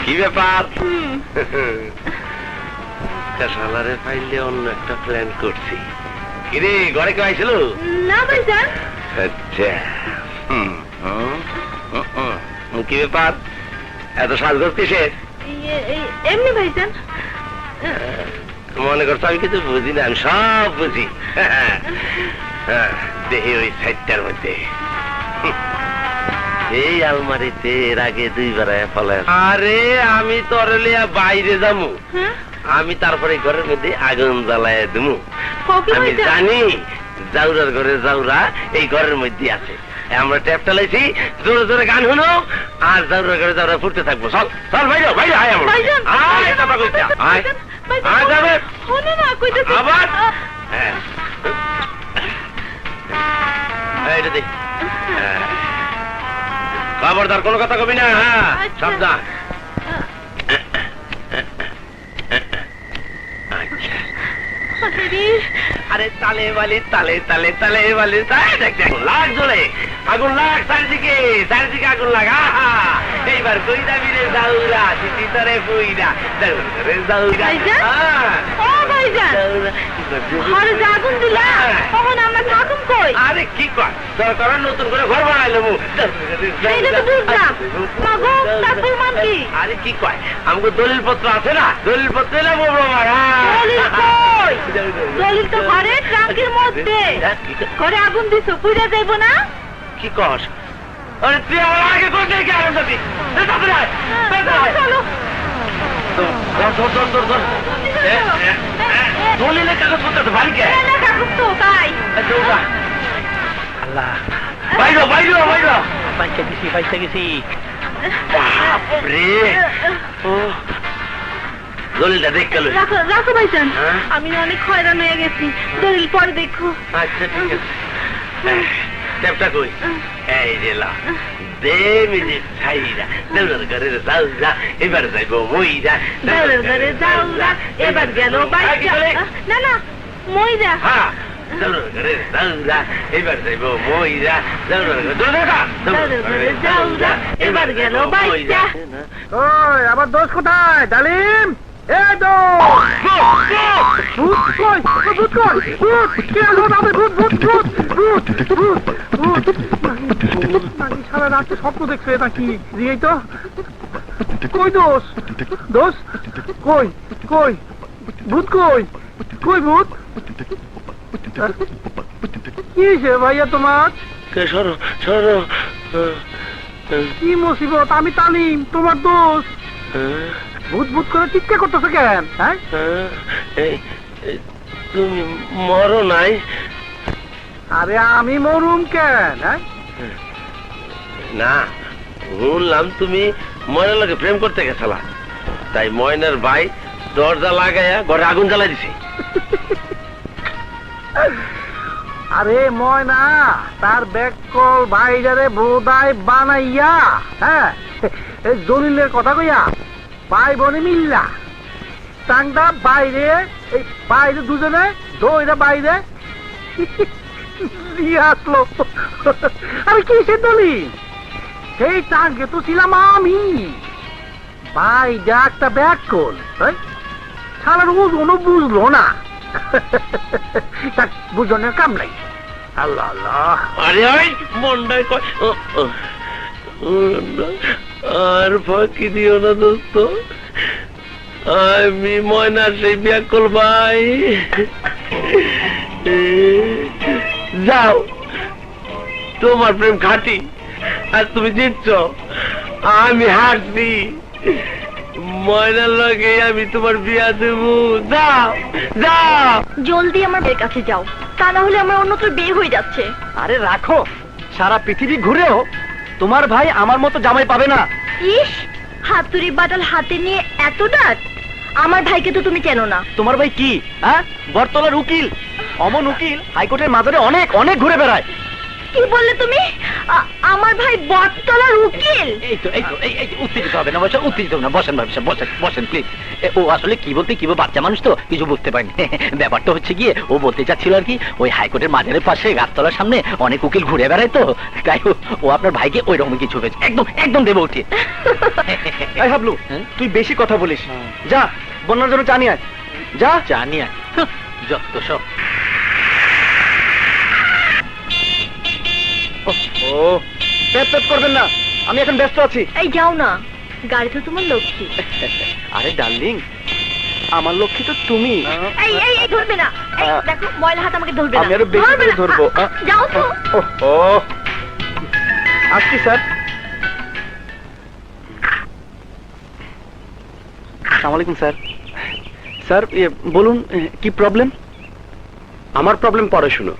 কি ব্যাপার? শালারে পাইলে অন্য একটা প্ল্যান করছি। কিরে ঘরে কেউ আইছিল? না ভাইজান। আচ্ছা কি ব্যাপার, এত সাজগোজ কিসের? এমনি ভাইজান। মনে করছো আমি কিছু বুঝি না? আমি সব বুঝি। দেখি ওই সাইডটার মধ্যে এই আলমারিতে এর আগে 2 বার ফলে। আরে আমি তোর লিয়া বাইরে যাবো, আমি তারপরে ঘরের মধ্যে আগুন জ্বালায় দেবো। আমি জানি জাউরার ঘরে জাউরা এই ঘরের মধ্যে আছে। আমরা ট্যাপ চালাইছি, জোরে জোরে গান শুনো আর জাউরার ঘরে জাউরা ফুটতে থাকবো। চল চল বাইরে বাইরে আয় আমার আবার খবরদার কোনো কথা কবি না। হ্যাঁ সাবধান। আরে তালে বালি তালে তালে তালে বালি লাগ জ্বলে, আগুন লাগ চারিদিকে, চারিদিকে আগুন লাগ। এইবার কই যাবি রে জাউরা, দিদি তরে কইরা জাউরা। আরে কি কর দরকার, নতুন করে ঘর বানাইলো। আরে কি কয়, আমাকে দলিল পত্র আছে না? দলিল পত্র এলাম দলিল তো ঘরে ট্রাঙ্কের মধ্যে। ঘরে আগুন দিছো, পুড়ে যাইব না? কি কস? আরে তুই আমার আগে কোন দিকে আগুন দিবি? চলো দলিলে কাগজপত্র তো ভারী কে? কাগজ তো তাই। আল্লাহ বাইরো বাইরো বাইরো, পাইসা গেছি পাইসা গেছি। বাপরে দলিলটা দেখ গেল। রাখো ভাইজান, আমি অনেক হয়রান হয়ে গেছি। দলিল পরে দেখো। আচ্ছা ঠিক আছে। ট্যাপটা কই? এই যে লা দে মিনিট ছাইরা দেউরার ঘরে যাউরা, এবার যাইব মইরা। দেউরার ঘরে যাউরা, এবার গেল বাইচা। না না মইরা। হ্যাঁ দেউরার ঘরে যাউরা, এবার যাইব মইরা। দেউরার ঘরে যাউরা, এবার গেল বাইচা। ওই আবার দোষ কোথায় ডালিম? সারা রাতে স্বপ্ন দেখছে নাকি? দিয়েই তো কই দোষ, দোষ কই কই ভূত, কই কই ভূত? কি হয়েছে ভাইয়া তোমার? সরো সরো। কি মুসিবত? আমি তালিম, তোমার দোষ। ভূত ভূত করে চিৎকার করতেছে কেন? হ্যাঁ তুমি মরো নাই? আরে আমি মরুম কেন? না শুনলাম তুমি ময়নার লোকে প্রেম করতে গেছলা, তাই ময়নার ভাই দরজা লাগাইয়া ঘরে আগুন জ্বালাই দিছে। আরে ময়না তার ব্যাককল বাইরে বোধায় বানাইয়া, হ্যাঁ দলিলের কথা কইয়া ভাই বোনে মিল্লা টাংটা বাইরে, এই বাইরে দুজনে দইরা বাইরে নিয়ে আসলো। আমি কিসের দলিল? সেই টাঙ্গে তো ছিলাম আমি। ভাই একটা ব্যাগ কল সালার ওজনও বুঝলো না। বুঝনের কাম নাই। আল্লাহ আল্লাহ। আরে ওই মন্ডায় কয় আর ফাঁকি দিও না দোস্ত, আমি ময়নার সেই ব্যাকল ভাই। যাও, তোমার প্রেম খাটি আর তুমি জিতছ, আমি হারছি। ময়নার লগে আমি তোমার বিয়া দেব। যাও যাও, জলদি আমার বের কাছে যাও, তা না হলে আমার অন্যত্র বিয়ে হয়ে যাচ্ছে। আরে রাখো, সারা পৃথিবী ঘুরেও তোমার ভাই আমার মতো জামাই পাবে না। ইস, হাতুড়ি বাটাল হাতে নিয়ে এত ডাক। আমার ভাইকে তো তুমি চেনো না। তোমার ভাই কি বটতলার উকিল? অমন উকিল হাইকোর্টের মাঝারে অনেক অনেক ঘুরে বেড়ায়। কি বললে তুমি? আমার ভাই বটতলার উকিল। এই তো উত্তেজিত হবে না, বসেন, উত্তেজিত হবে না, বসেন ভাই, বসেন বসেন প্লিজ। ও আসলে কি বলতে কি বাচ্চা মানুষ তো কিছু বুঝতে পারেনি। ব্যাপারটা হচ্ছে গিয়ে ও বলতে চাচ্ছিল আর কি, ওই হাইকোর্টের মাজারের পাশে গাছতলার সামনে অনেক উকিল ঘুরে বেড়ায় তো, তাই ও আপনার ভাইকে ওই রকম কিছু হয়েছে, একদম একদম দেবো উঠে। এই হাবলু, তুই বেশি কথা বলিস, যা বন্যার জন্য জানি আয়, যা জানি আর যত সব। ও পেট করবেন না, আমি এখন ব্যস্ত আছি। এই যাও না, গাড়ি তো তোমার লক্ষ্মী। আরে ডার্লিং, আমার লক্ষ্মী তো তুমি। এই এই এই, ধরবে না, এই দেখো ময়লা হাত আমাকে ধরবে না। আমি আরো বেশি ধরবে করে না। ধরবো। যাও তো। ও আসছি স্যার। আসসালামু আলাইকুম স্যার। স্যার বলুন কি প্রবলেম? আমার প্রবলেম পরে শুনো।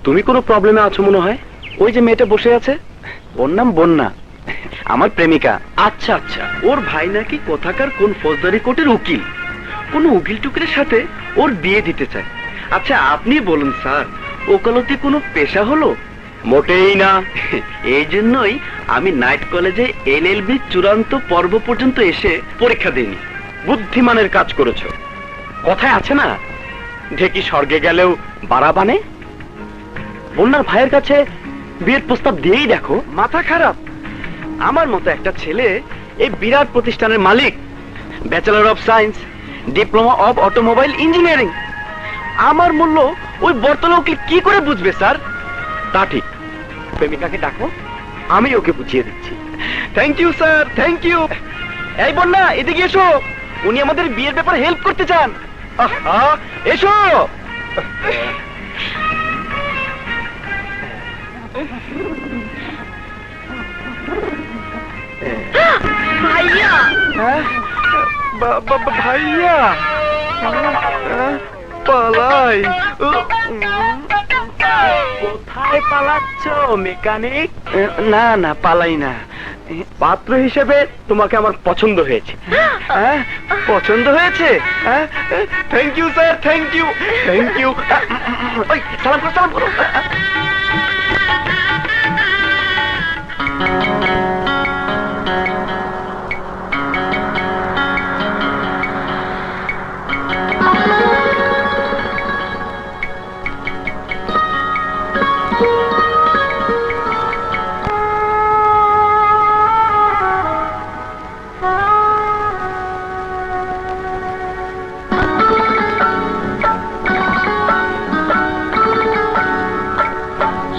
তুমি কোনো প্রবলেমে আছো মনে হয়। ওই যে মেয়েটা বসে আছে, ওর নাম বন্যা, আমার প্রেমিকা। আচ্ছা আচ্ছা, ওর ভাই নাকি কোথাকার কোন ফৌজদারি কোর্টের উকিল, কোন উকিল টুকিলের সাথে ওর বিয়ে দিতে চায়। আচ্ছা আপনি বলুন স্যার, ওকালতি কোনো পেশা হলো? মোটেই না। এই জন্যই আমি নাইট কলেজে এলএলবি চূড়ান্ত পর্ব পর্যন্ত এসে পরীক্ষা দিইনি। বুদ্ধিমানের কাজ করেছো। কথায় আছে না, ঢেকি স্বর্গে গেলেও বাড়া বানে। বন্যার ভাইয়ের কাছে বিয়ের প্রস্তাব দিয়েই দেখো। মাথা খারাপ? আমার মতো একটা ছেলে এই বিরাট প্রতিষ্ঠানের মালিক, bachelor of science, diploma of automobile engineering, আমার মূল্য ওই বর্তলা উকিল কি করে বুঝবে স্যার? তা ঠিক, প্রেমিকাকে ডাকো, আমি ওকে বুঝিয়ে দিচ্ছি। Thank you sir, thank you. এই বন্যা, এদিকে এসো, উনি আমাদের বিয়ের ব্যাপারে হেল্প করতে চান। আহা, এসো। ভাইয়া, ভাইয়া পালাই। কোথায় পালাচ্ছ মেকানিক? না না, পালাই না। পাত্র হিসেবে তোমাকে আমার পছন্দ হয়েছে। পছন্দ হয়েছে? Thank you sir, thank you, thank you. সালাম করো, সালাম করো।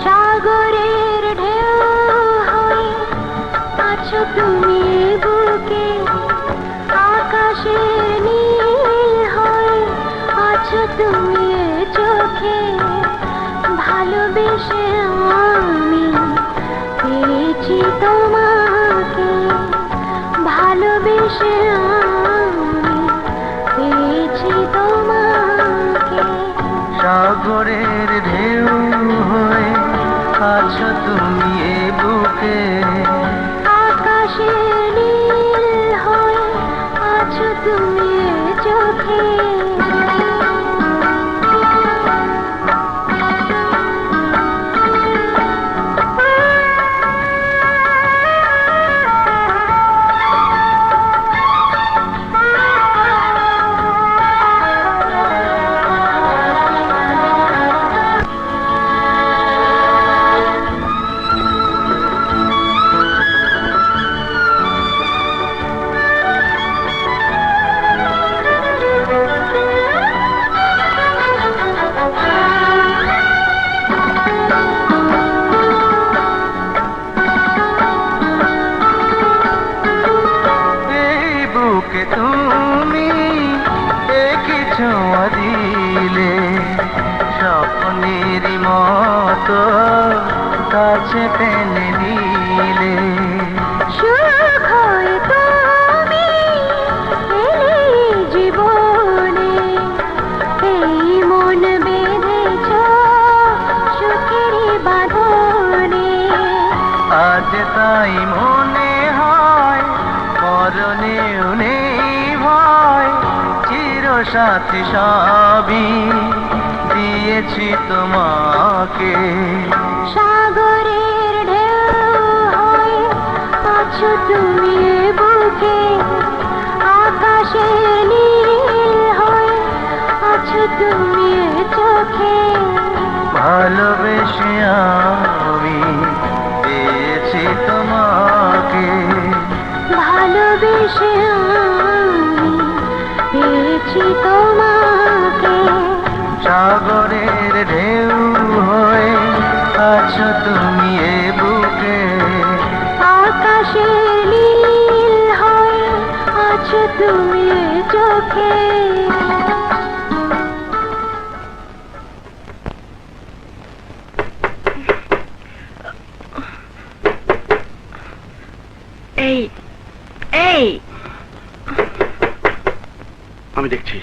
সাগরের ঢেউ হয়ে আছো তুমি বুকে, আকাশের নীল হয়ে আছো তুমি চোখে, ভালোবেসে আমি পেয়েছি তোমাকে, ভালোবেসে আমি পেয়েছি তোমাকে। সাগরের ঢেউ হয়ে আছো তুমি এ বুকে, আকাশের নীল হয়ে আছো তুমি চোখে। তুমি কিছু দিলে স্বপ্নের মতো কাছে টেনে নিলে, সুখ হয়ে তুমি এলে জীবনে, এই মন বেঁধেছ সুখের বাঁধনে। আজ তাই মনে হয় মরণেও নেই ভয়, চিরসাথী সবই দিয়েছি তোমাকে। সাগরে আছো তুমি এ বুকে আকাশের নীল হয়ে আছো তুমি এ চোখে ভালোবেসে আমি পেয়েছি তোমাকে, ভালোবেসে আমি পেয়েছি তোমাকে সাগরের ঢেউ হয়ে আছো তুমি এ বুকে, আকাশের নীল হয়ে আছো তুমি এ চোখে এই এই আমি দেখছি।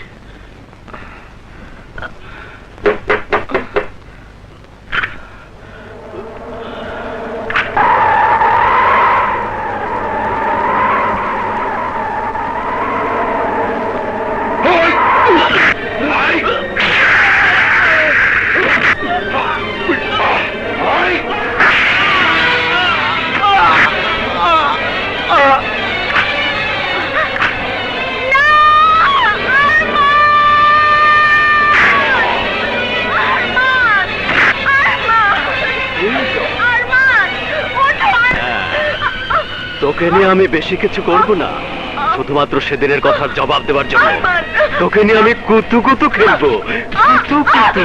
তোকে নিয়ে আমি বেশি কিছু করব না, শুধুমাত্র সেদিনের কথার জবাব দেওয়ার জন্য। তোকে নিয়ে আমি কুতু কুতু খেলবো, কুতু কুতু।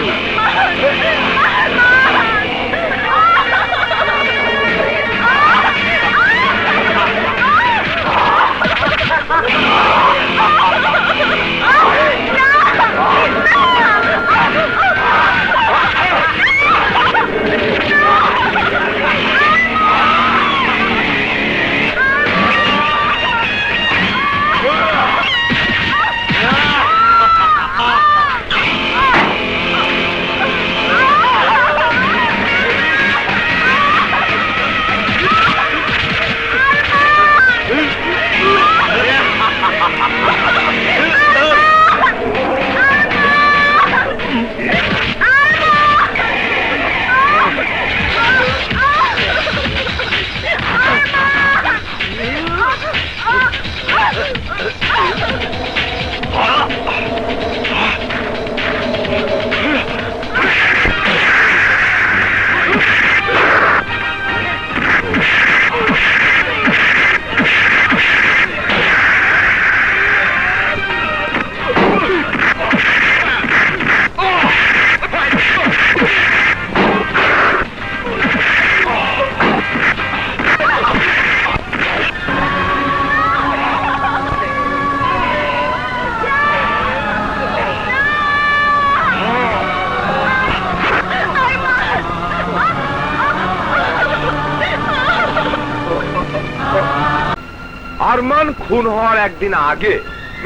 আরমান খুন হওয়ার একদিন আগে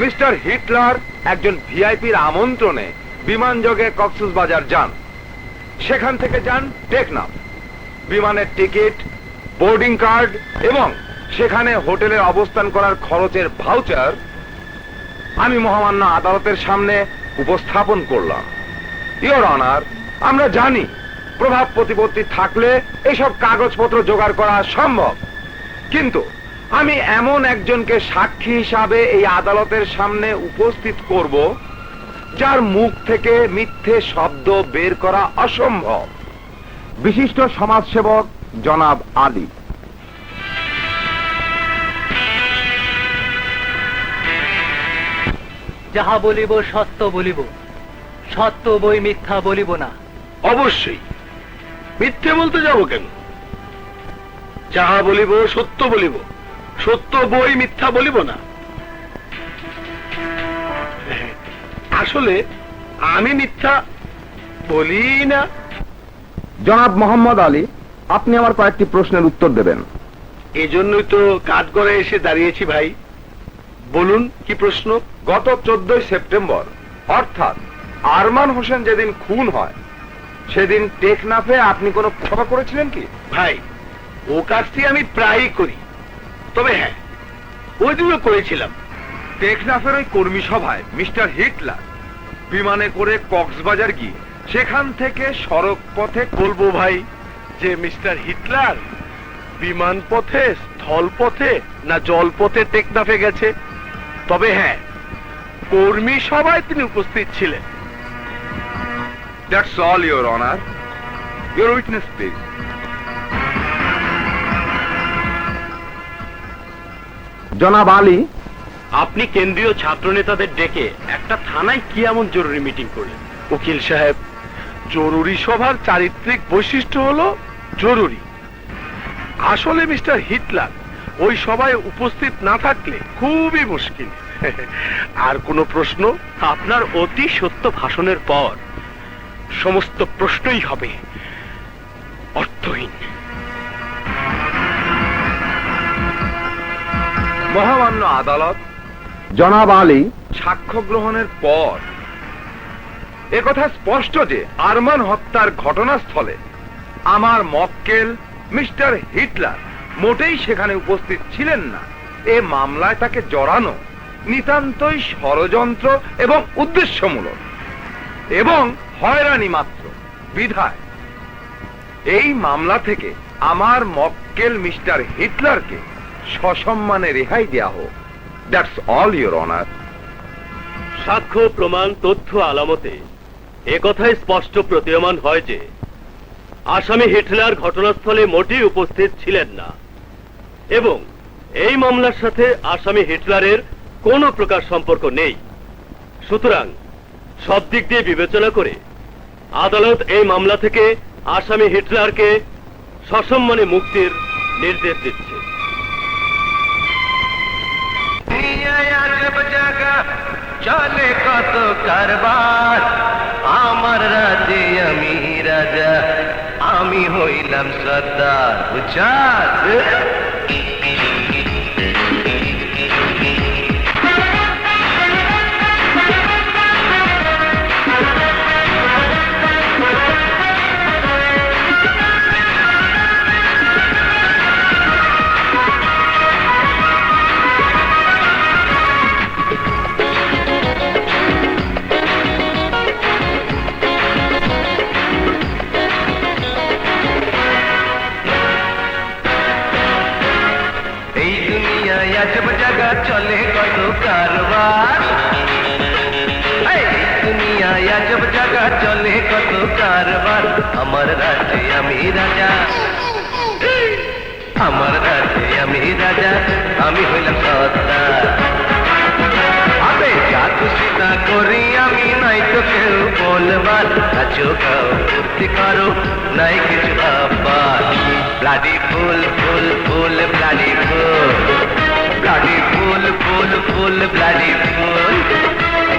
মিস্টার হিটলার একজন ভিআইপির আমন্ত্রণে বিমানযোগে কক্সবাজার যান। সেখান থেকে যান টেকনাফ। বিমানের টিকিট, বোর্ডিং কার্ড এবং সেখানে হোটেলে অবস্থান করার খরচের ভাউচার আমি মহামান্য আদালতের সামনে উপস্থাপন করলাম। ইওর অনার, আমরা জানি প্রভাব প্রতিপত্তি থাকলে এসব কাগজপত্র জোগাড় করা সম্ভব, কিন্তু আমি এমন একজনকে সাক্ষী হিসাবে এই আদালতের সামনে উপস্থিত করব যার মুখ থেকে মিথ্যে শব্দ বের করা অসম্ভব। বিশিষ্ট সমাজসেবক জনাব আলী। যাহা বলিব সত্য বলিব, সত্য বই মিথ্যা বলিব না। অবশ্যই, মিথ্যে বলতে যাব কেন? যাহা বলিব সত্য বলিব, সত্য বই মিথ্যা বলিব না। আসলে আমি মিথ্যা বলি না। জনাব মোহাম্মদ আলী, আপনি আমার কয়েকটি প্রশ্নের উত্তর দেবেন। এজন্যই তো কাজ করে এসে দাঁড়িয়েছি ভাই। বলুন কি প্রশ্ন? গত 14 সেপ্টেম্বর অর্থাৎ আরমান হোসেন যেদিন খুন হয় সেদিন টেকনাফে আপনি কোনো সভা করেছিলেন কি? ভাই, ও কাজটি আমি প্রায়ই করি, তবে হ্যাঁ, ওই দিনও করেছিলাম। টেকনাফের ওই কর্মী সভায় মিস্টার হিটলার বিমানে করে কক্সবাজার গিয়ে সেখান থেকে সড়ক পথে বলবো ভাই যে মিস্টার হিটলার বিমান পথে স্থলপথে না জলপথে টেকনাফে গেছে, তবে হ্যাঁ, কর্মী সভায় তিনি উপস্থিত ছিলেন। That's all, Your Honor. Your witness, please. জনাব আলী, আপনি কেন্দ্রীয় ছাত্র নেতাদের ডেকে একটা থানায় কি এমন জরুরি মিটিং করলেন? উকিল সাহেব, জরুরি সভার চারিত্রিক বৈশিষ্ট্য হলো জরুরি। আসলে মিস্টার হিটলার ওই সভায় উপস্থিত না থাকলে খুবই মুশকিল। আর কোনো প্রশ্ন? আপনার অতি সত্য ভাষণের পর সমস্ত প্রশ্নই হবে অর্থহীন। মহামান্য আদালত, জনাব আলী সাক্ষ্য গ্রহণের পর একথা স্পষ্ট যে আরমান হত্যার ঘটনাস্থলে আমার মক্কেল মিস্টার হিটলার মোটেই সেখানে উপস্থিত ছিলেন না। এ মামলায় তাকে জড়ানো নিতান্তই ষড়যন্ত্র এবং উদ্দেশ্যমূলক এবং হয়রানি মাত্র। বিধায় এই মামলা থেকে আমার মক্কেল মিস্টার হিটলারকে সসম্মানে রেহাই দেয়া হোক। That's all, your honour. সাক্ষ্য, প্রমাণ, তথ্য, আলামতে একথাই স্পষ্ট প্রতীয়মান হয় যে আসামি হিটলার ঘটনাস্থলে মোটেই উপস্থিত ছিলেন না এবং এই মামলার সাথে আসামি হিটলারের কোনো প্রকার সম্পর্ক নেই। সুতরাং সব দিক দিয়ে বিবেচনা করে আদালত এই মামলা থেকে আসামি হিটলারকে সসম্মানে মুক্তির নির্দেশ দিচ্ছে। চলে কত কারবার, আমার রাজে আমি রাজা, আমি হইলাম সর্দার। বুঝাস? চলে কত কারবার, দুনিয়ায় আজব জায়গা চলে কত কারবার, আমার রাজে আমি রাজা, আমার রাজে আমি রাজা, আমি হইলাম সর্দার। আবে যা খুশি তা করি আমি, নাই তো কেউ বলবার, নাচো গাও ফুর্তি করো, নাই কিছু ভাববার। Bloody fool fool fool bloody fool, bloody fool, fool, fool, bloody fool,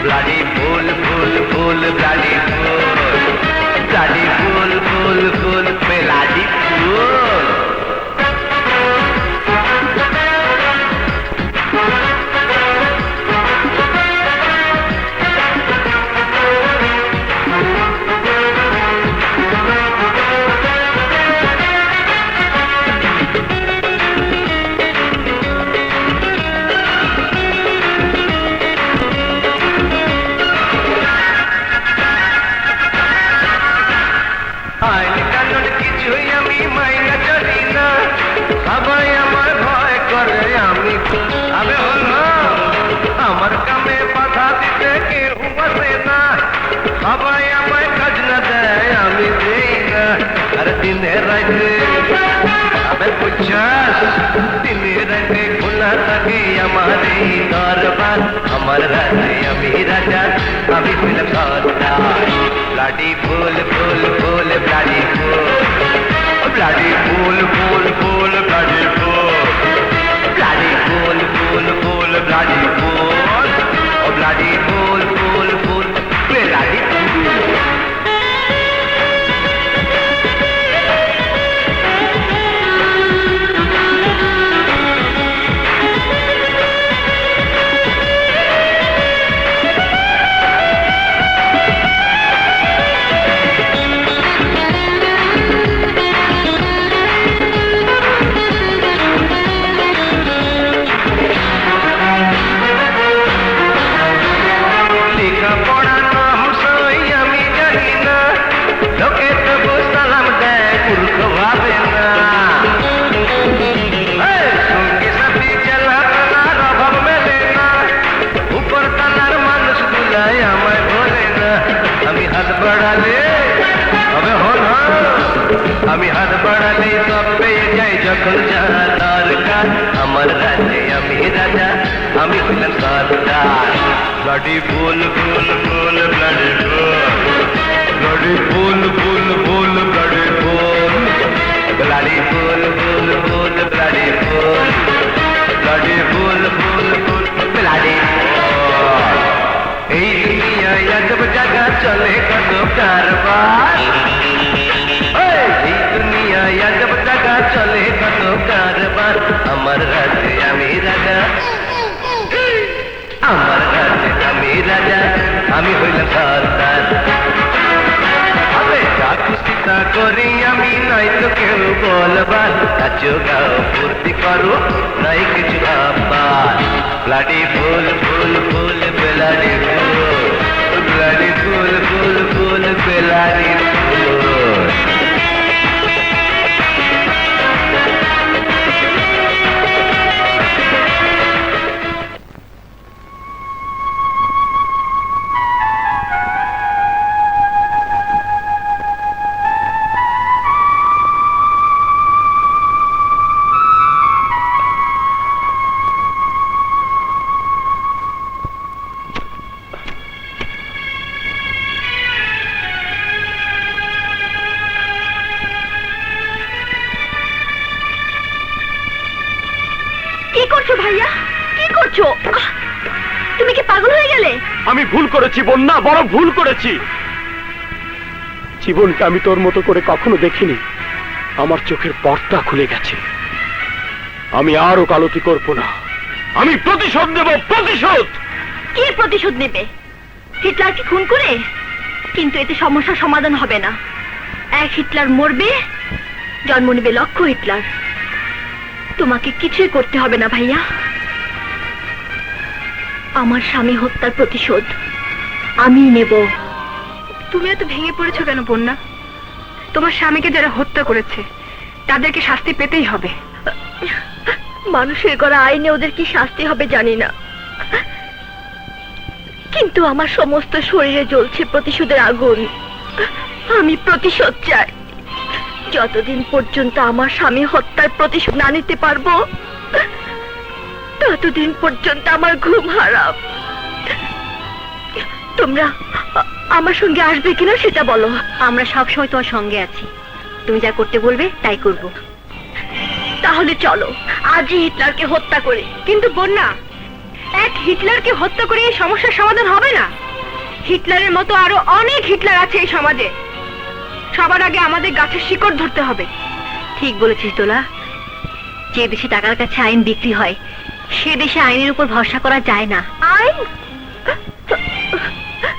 bloody fool, fool, fool, bloody fool, bloody fool, fool, fool, bloody fool. আমার কামে বাধা দিতে কেউ বসে না, সবাই আমায় খাজনা দেয় আমি দেই না। আর দিনে রাতে আবে বুঝাস, দিনে রাতে খোলা থাকে আমার এই দরবার, আমার রাজে আমি রাজা, আমি হইলাম সর্দার। Bloody fool fool fool bloody fool, bloody fool fool fool bloody fool, bloody fool, fool, fool, bloody fool, oh bloody fool, fool, fool, bloody fool. আমি হাত বাড়ালেই সব পেয়ে যাই যখন যা দরকার আমার রাজ্যে আমি রাজা আমি হইলাম সরকার bloody fool fool fool bloody fool bloody fool fool fool bloody fool bloody fool fool fool bloody fool bloody fool fool fool bloody ফুল এই দুনিয়ায় আজব জায়গা চলে কত কারবার এই দুনিয়ায় আজব জায়গা চলে কত কারবার আমার রাজ্যে আমি রাজা আমার রাজ্যে আমি রাজা আমি হইলাম সরদার আরে যা খুশি তা করি আমি নাই তো কেউ বলবার নাচো গাও ফুর্তি করো নাই কিছু ভাববার bloody fool fool fool bloody fool bloody fool fool fool bloody ফুল কি করছো ভাইয়া, কি করছো? তুমি কি পাগল হয়ে গেলে? আমি ভুল করেছি বন্যা, বড় ভুল করেছি। জীবনকে আমি তোর মতো করে কখনো দেখিনি। আমার চোখের পর্দা খুলে গেছে। আমি আর ওকালতি করব না। আমি প্রতিশোধ নেব, প্রতিশোধ। কি প্রতিশোধ নেবে? হিটলারকে খুন করে? কিন্তু এতে সমস্যার সমাধান হবে না। এক হিটলার মরবে, জন্ম নেবে লক্ষ হিটলার। তোমাকে কিছুই করতে হবে না ভাইয়া। আমার স্বামী হত্যার প্রতিশোধ আমি নেব। তুমি এত ভেঙে পড়েছো কেন বন্যা? তোমার স্বামীকে যারা হত্যা করেছে তাদেরকে শাস্তি পেতেই হবে। মানুষের গড়া আইনে ওদের কি শাস্তি হবে জানি না, কিন্তু আমার সমস্ত শরীরে জ্বলছে প্রতিশোধের আগুন। আমি প্রতিশোধ চাই। যতদিন পর্যন্ত আমার স্বামী হত্যার প্রতিশোধ না নিতে পারবো ততদিন পর্যন্ত আমার ঘুম হারাম। তোমরা আমার সঙ্গে আসবে কিনা সেটা বলো। আমরা সবসময় তোমার সঙ্গে আছি, তুমি যা করতে বলবে তাই করব। তাহলে চলো আজই হিটলারকে হত্যা করি। কিন্তু বন্যা, এক হিটলারকে হত্যা করে এই সমস্যার সমাধান হবে না। হিটলারের মতো আরো অনেক হিটলার আছে এই সমাজে। সবার আগে আমাদের গাছের শিকড় ধরতে হবে। ঠিক বলেছিস দোলা। যে দেশে টাকার কাছে আইন বিক্রি হয় সে দেশে আইনের উপর ভরসা করা যায় না। আইন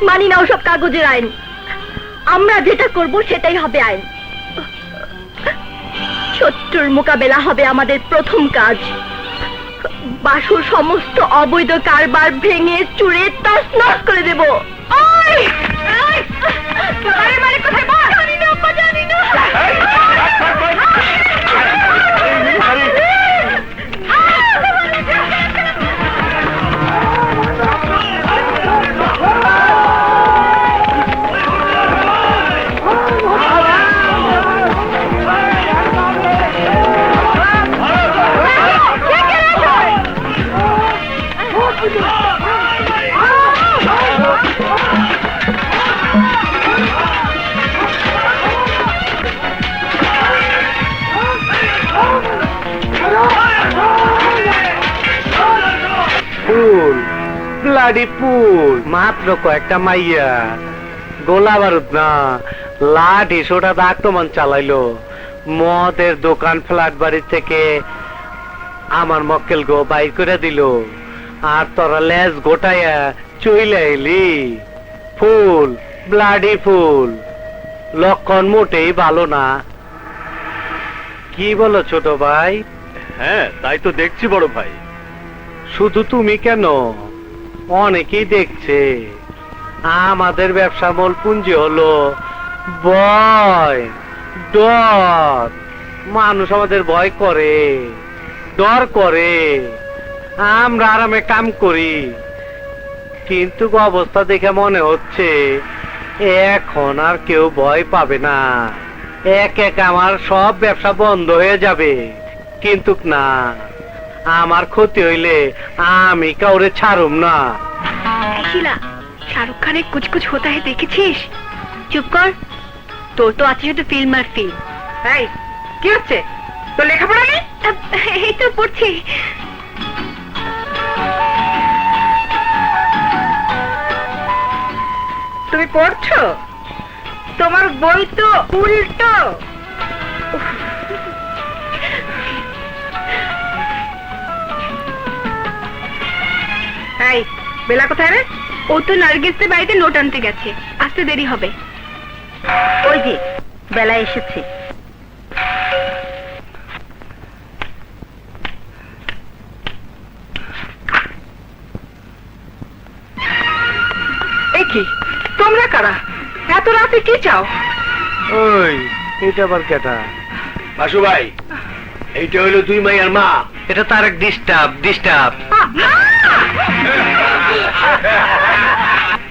মানি না, ওসব কাগজের আইন। আমরা যেটা করব সেটাই হবে আইন। শত্রুর মোকাবেলা হবে আমাদের প্রথম কাজ। বাসুর সমস্ত অবৈধ কারবার ভেঙে চুরে তছনছ করে দেব। কোথায় বল? জানি না, জানি না। ফুল ব্লাডি ফুল, মাত্র কয়েকটা মাইয়া, গোলা বারুদ না, লাঠি সোটা আক্রমণ চালাইলো। মদের দোকান ফ্ল্যাট বাড়ি থেকে আমার মক্কেল গো বাইর করে দিল, আর তোরা লেজ গোটাইয়া চইলে এলি। ফুল ব্লাডি ফুল, লক্ষণ মোটেই ভালো না। কি বলো ছোট ভাই? হ্যাঁ তাই তো দেখছি বড় ভাই। শুধু তুমি কেন, অনেকেই দেখছে। আমাদের ব্যবসা মূল পুঁজি হলো ভয়, ডর। মানুষ আমাদের ভয় করে, ডর করে। আমরা আরামে কাম করি, কিন্তু অবস্থা দেখে মনে হচ্ছে এখন আর কেউ ভয় পাবে না। এক এক আমার সব ব্যবসা বন্ধ হয়ে যাবে, কিন্তু না, আমার ক্ষতি হইলে আমি কাউরে ছাড়ুম না। এই শিলা, শাহরুখ খানের কুছ কুছ হোতা হে দেখেছিস? চুপ কর, তোর তো আছে শুধু ফিল্ম আর ফিল্ম। এই কি হচ্ছে তোর লেখাপড়া নেই? এই তো পড়ছি। তুমি পড়ছো? তোমার বই তো উল্টো। এই বেলা কোথায় রে? ও তো নার্গিসের বাড়িতে নোট আনতে গেছে, আসতে দেরি হবে। ওই যে বেলা এসেছে। এই কি, তোমরা কারা? এত রাতে কি চাও? ওই এটা আবার কেটা? বাসু ভাই, এইটা হইলো তুই মাইয়ার মা। এটা তার এক ডিস্টার্ব।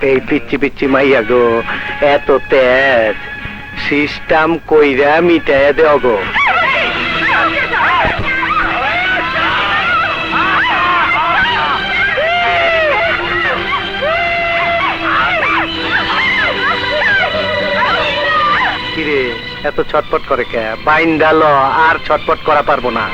এই পিচ্ছি পিচ্ছি মাইয়া গো, এত তেজ, সিস্টেম কইরা মিটাইয়া দেও গো। কিরে এত ছটপট করে কে? বাইন্ডালো, আর ছটপট করা পারবো না।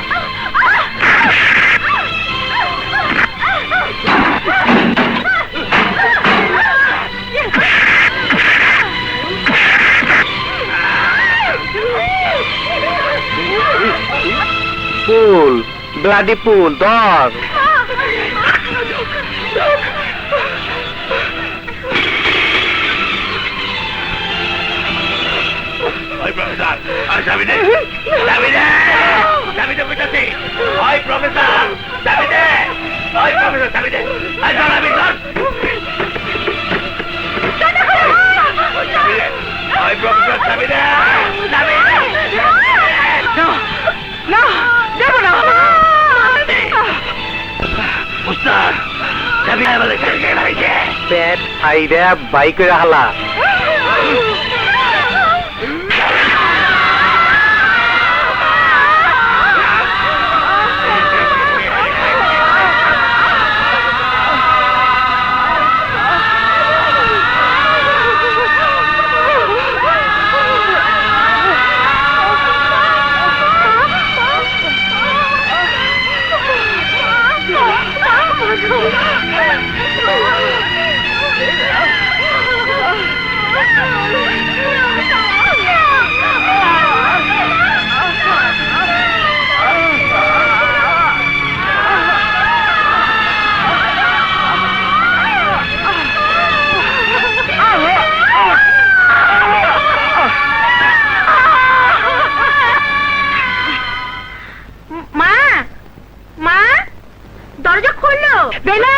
পুল, ব্লাডি পুল, ধর। ওই প্রফেসর, ওই চাবি দে, চাবি দে, চাবি দে বুঝাচ্ছি। ওই প্রফেসর, চাবি দে, ওই প্রফেসর, চাবি দে। ওই ধর, আমি ধর। ওই চাবি দে, ওই প্রফেসর, চাবি দে, চাবি দে। না, দেব না। উস্তাদ, চাবি দে বলে চাবি দে লাগিয়ে। পেট আইরা বাই করে হালা। মা, মা, দরজা খুললো। বেলা,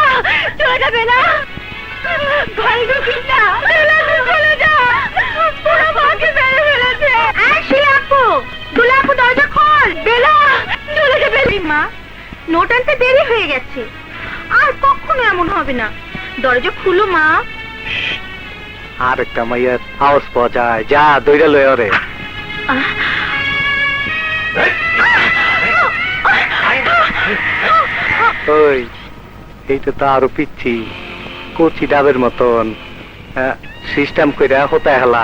চলে যা বেলা। ঘরে ঢুকিস না, বেলা তুই চলে যা। পুরো মাকে মেরে ফেলেছে। এই শিলা আপু, দুলা আপু দরজা খোল। বেলা, চলে যা বেলা। মা, নোট আনতে দেরি হয়ে গেছে, আর কখনো এমন হবে না। দরজা খুলো মা। আর একটা মাইয়ার আওয়াজ পাওয়া যায়, যা দইরা লয় ওরে। ওই এইটা তো আরো পিচ্ছি, কচি ডাবের মতন, সিস্টেম কইরা হতায় হেলা।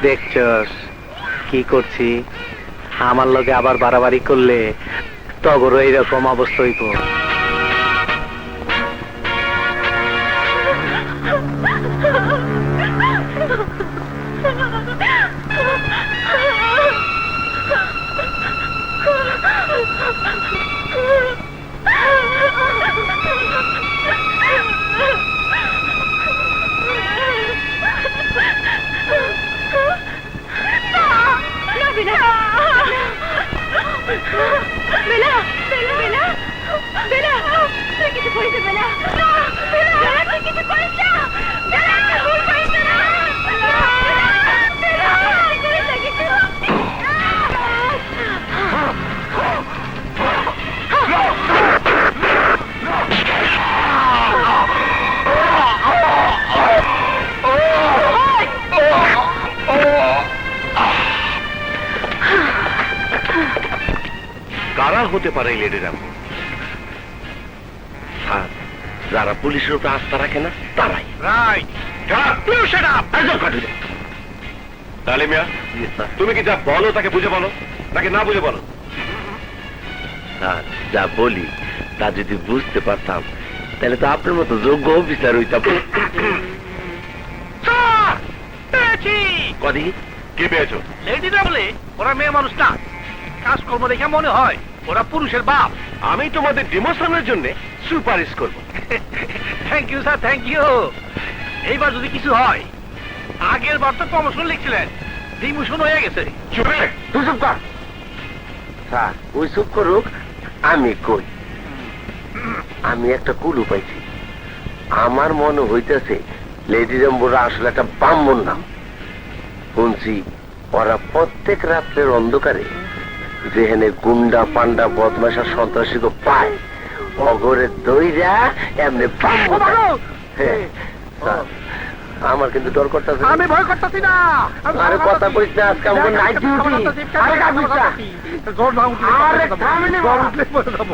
দেখছস কি করছি? আমার লগে আবার বাড়াবাড়ি করলে তগরও এইরকম অবস্থা হইব। দেবে না। না, বেলা, তুই কিছু করিস না। বেলা, ভুল করিস না। বেলা, তুই করিস না কিছু। কারা হতে পারে এই লেডি রাম? স্যার, যারা পুলিশের উপর আস্থা রাখে না তারাই। রাইট। তাহলে মিয়া, তুমি কি যা বলো তাকে বুঝে বলো নাকি না বুঝে বলো? স্যার, যা বলি তা যদি বুঝতে পারতাম তাহলে তো আপনার মতো যোগ্য অফিসার হইতাম। কদি কি পেয়েছো? লেডিরা বলে ওরা মেয়ে মানুষ না, কাজকর্ম দেখে মনে হয় ওরা পুরুষের বাপ। আমি তোমাদের ডিমোশনের জন্য সুপারিশ করব। Thank you sir, thank you. এইবার যদি কিছু হয়, আগের বার তো প্রমোশন লিখছিলেন, ডিমোশন হয়ে গেছে। চুপে তুই চুপ কর। স্যার, ওই চুপ করুক, আমি কই। আমি একটা কুলু পাইছি। আমার মনে হইতেছে লেডি রম্বরা আসলে একটা ব্রাহ্মণ নাম। শুনছি ওরা প্রত্যেক রাত্রের অন্ধকারে যেখানে গুন্ডা পান্ডা বদমাশা সন্ত্রাসীকে পায় অগরে দইরা এমনি ব্রাহ্মণ। হ্যাঁ, স্যার, আমার কিন্তু ডর করতেছে। আমি ভয় করতেছি না। আরে কথা কইস না, আজকে আমাকে নাইট ডিউটি। আরে কাঁপিস না। জোর না উঠলে আরে থামে না। জোর উঠলে পড়ে যাবো।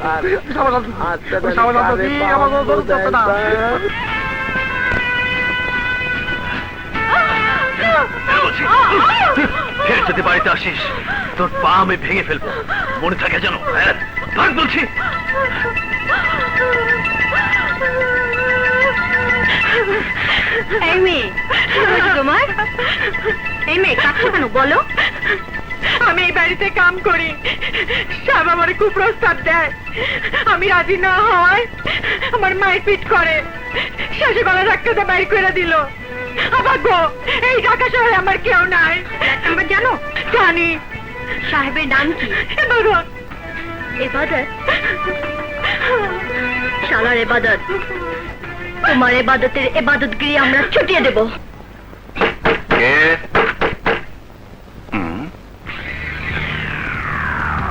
সাবধান। আচ্ছা, সাবধান আছি, আমার জোর উঠতেছে না। ফের যদি বাড়িতে আসিস তোর পা আমি ভেঙে ফেলবো, মনে থাকে যেন। ভাগ বলছি। এই মেয়ে, কি হয়েছে তোমার? এই মেয়ে, কাঁদছো কেন বলো? আমি এই বাড়িতে কাম করি, সাহেব আমার খুব প্রস্তাব দেয়, আমি রাজি না হওয়ায় আমার মারপিট করে, শেষে গলা ধাক্কা দিয়ে বাইর করে দিল। আবার গো, এই ঢাকা শহরে আমার কেউ নাই। আমরা জানো? জানি। সাহেবের নাম কি? এবাদত। এবাদত? শালার এবাদত, তোমার এবাদতের এবাদতগিরি আমরা ছুটিয়ে দেব। কে?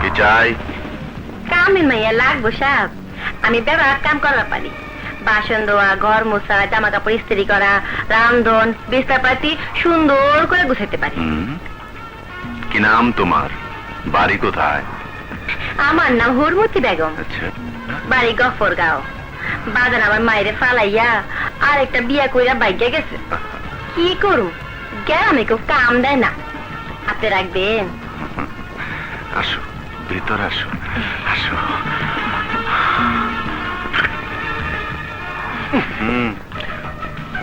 কি চাই? কামের মাইয়া লাগবো সাহেব। আমি ব্যবহার কাম করা পারি, বাসন ধোয়া, ঘর মোছা, জামা কাপড় ইস্ত্রি করা, রান্ধন, বিস্তারপাতি সুন্দর করে গুছাইতে পারি। কি নাম তোমার? বাড়ি কোথায়? আমার নাম হুরমতি বেগম, আচ্ছা, বাড়ি গফরগাঁও। বাজার আমার মায়েরে ফালাইয়া আর একটা বিয়া কইরা বাইকে গেছে। কি করু, গ্রামে কেউ কাম দেয় না। আপনি রাখবেন? আসো, ভিতর আসো, আসো।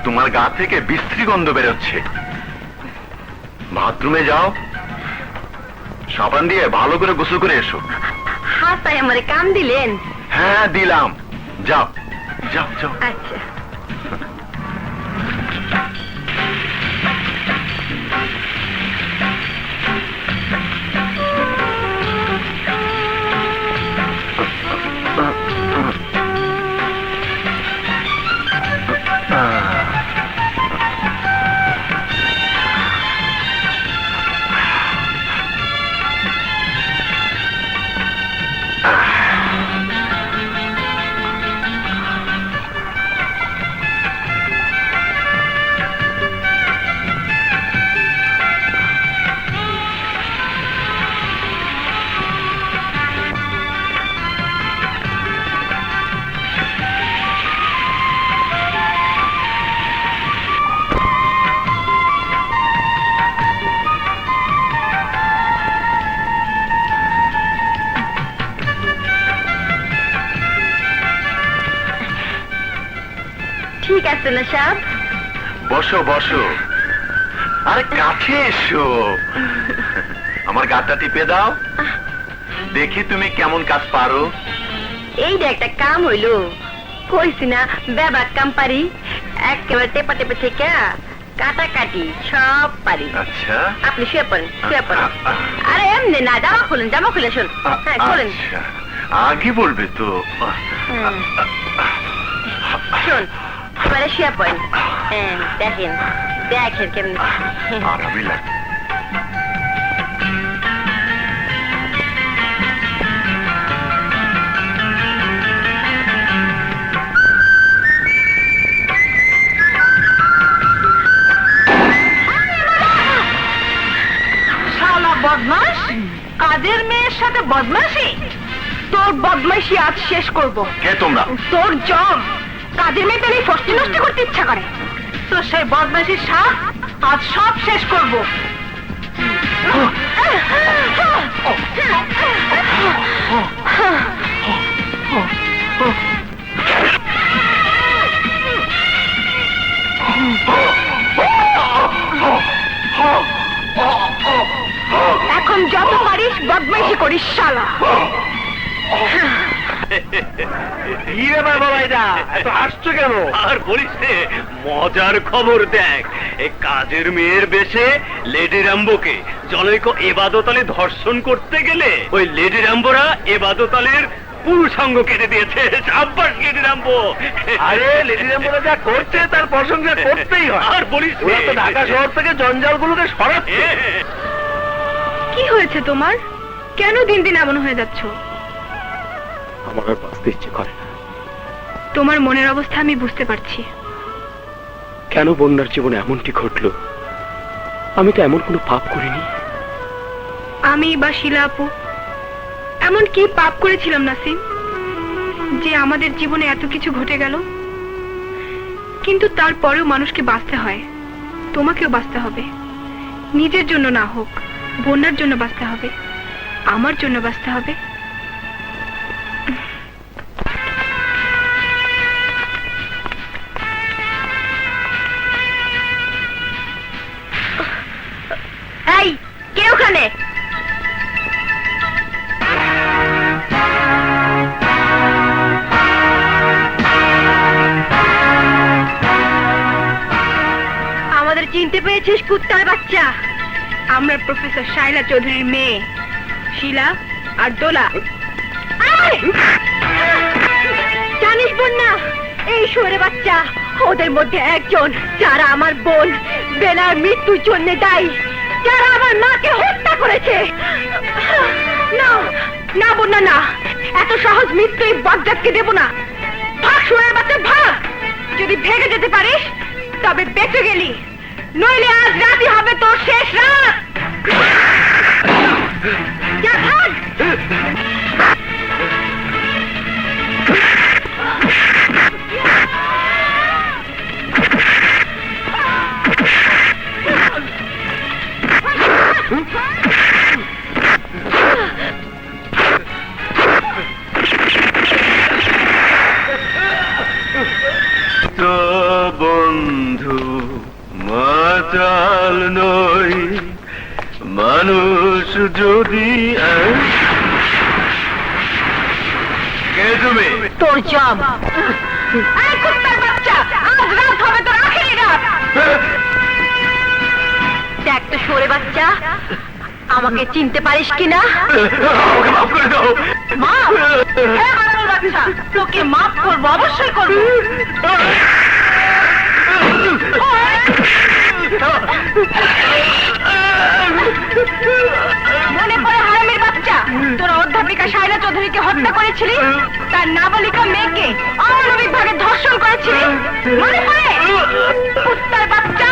তোমার গা থেকে বিশ্রী গন্ধ বেরোচ্ছে। বাথরুমে যাও, সাবান দিয়ে ভালো করে গোসল করে এসো। হাতায় আমারে কাম দিলেন? হ্যাঁ, দিলাম। যাও যাও যাও। আচ্ছা। ঠিক আছে না সাহেব? বসো বসো। আরে কাছে এসো, আমার গাটা টিপে দাও, দেখি তুমি কেমন কাজ পারো। এইটা একটা কাম হইলো, কইছি না বেবাক কাম পারি। একেবারে টেপা টেপে থেকে কাটাকাটি সব পারি। আচ্ছা, আপনি শুয়ে পড়েন, শুয়ে পড়েন। আরে এমনি না, জামা খুলেন, জামা খুলে শোন। হ্যাঁ, খুলেন। আচ্ছা, আগে বলবে তো। শোন এবারে শুয়ে পড়েন। দেখেন দেখেন কেমন আরামই লাগে। শালা বদমাস, কাজের মেয়ের সাথে বদমাশি? তোর বদমাশি আজ শেষ করব। কে তোমরা? তোর জম কাজের মেয়ে পেলে ফষ্টি নষ্ট করতে ইচ্ছা করে। তো সেই বদমাশির সাথ আজ সব শেষ করব। এখন যত পারিস বদমাইশি করিস শালা। আর বলিস রে, মজার খবর দেখ। এই কাজের মেয়ের বেশে লেডি র্যাম্বোকে জনৈক এবাদতালে ধর্ষণ করতে গেলে ওই লেডি র্যাম্বোরা এবাদতালের পুরুষাঙ্গ কেটে দিয়েছে। সাব্বাস লেডি র্যাম্বো। আরে লেডি র্যাম্বোরা যা করছে তার প্রশংসা করতেই হয়। আর বলিস রে, ওরা তো ঢাকা শহর থেকে জঞ্জালগুলোকে সরাচ্ছে। কি হয়েছে তোমার? কেন দিন দিন এমন হয়ে যাচ্ছ? আমার আর বাঁচতে ইচ্ছে করে না। তোমার মনের অবস্থা আমি বুঝতে পারছি। কেন বন্যার জীবনে এমনটি ঘটলো? আমি তো এমন কোনো পাপ করিনি। আমি বা শিলা আপু এমন কি পাপ করেছিলাম নাসিম যে আমাদের জীবনে এত কিছু ঘটে গেল? কিন্তু তারপরেও মানুষকে বাঁচতে হয়। তোমাকেও বাঁচতে হবে। নিজের জন্য না হোক, বন্যার জন্য বাঁচতে হবে, আমার জন্য বাঁচতে হবে। এই কে ওখানে? আমাদের চিনতে পেরেছিস কুত্তার বাচ্চা? আমরা প্রফেসর শাইলা চৌধুরীর মেয়ে শিলা আর দোলা। জানিস বন্যা, এই শুয়োরে বাচ্চা ওদের মধ্যে একজন যারা আমার বোন বেলার মৃত্যুর জন্য দায়ী, যারা আমার মাকে হত্যা করেছে। না না বন্যা না, এত সহজ মৃত্যু এই বজ্জাতকে দেব না। ভাগ শুয়োরের বাচ্চা ভাগ। যদি ভেগে যেতে পারিস তবে বেঁচে গেলি, নইলে আজ রাতই হবে তোর শেষ রাত। যা ভাগ। তো বন্ধু মাতাল নই, মানুষ যদি কে তুমি? তোর জম। এই কুত্তার বাচ্চা, আজ রাত হবে তোর আখেরি রাত। দেখ তো শুয়োরে বাচ্চা, আমাকে চিনতে পারিস কিনা? আমাকে মাফ করে দাও। মাপ? হ্যাঁ বাচ্চার বাচ্চা, তোকে মাফ করবো, অবশ্যই করবো। মনে পড়ে হারামির বাচ্চা, তোরা অধ্যাপিকা শাইলা চৌধুরীকে হত্যা করেছিলি, তার নাবালিকা মেয়েকে অমানবিক ভাবে ধর্ষণ করেছিলি? মনে পড়ে? কুত্তার বাচ্চা,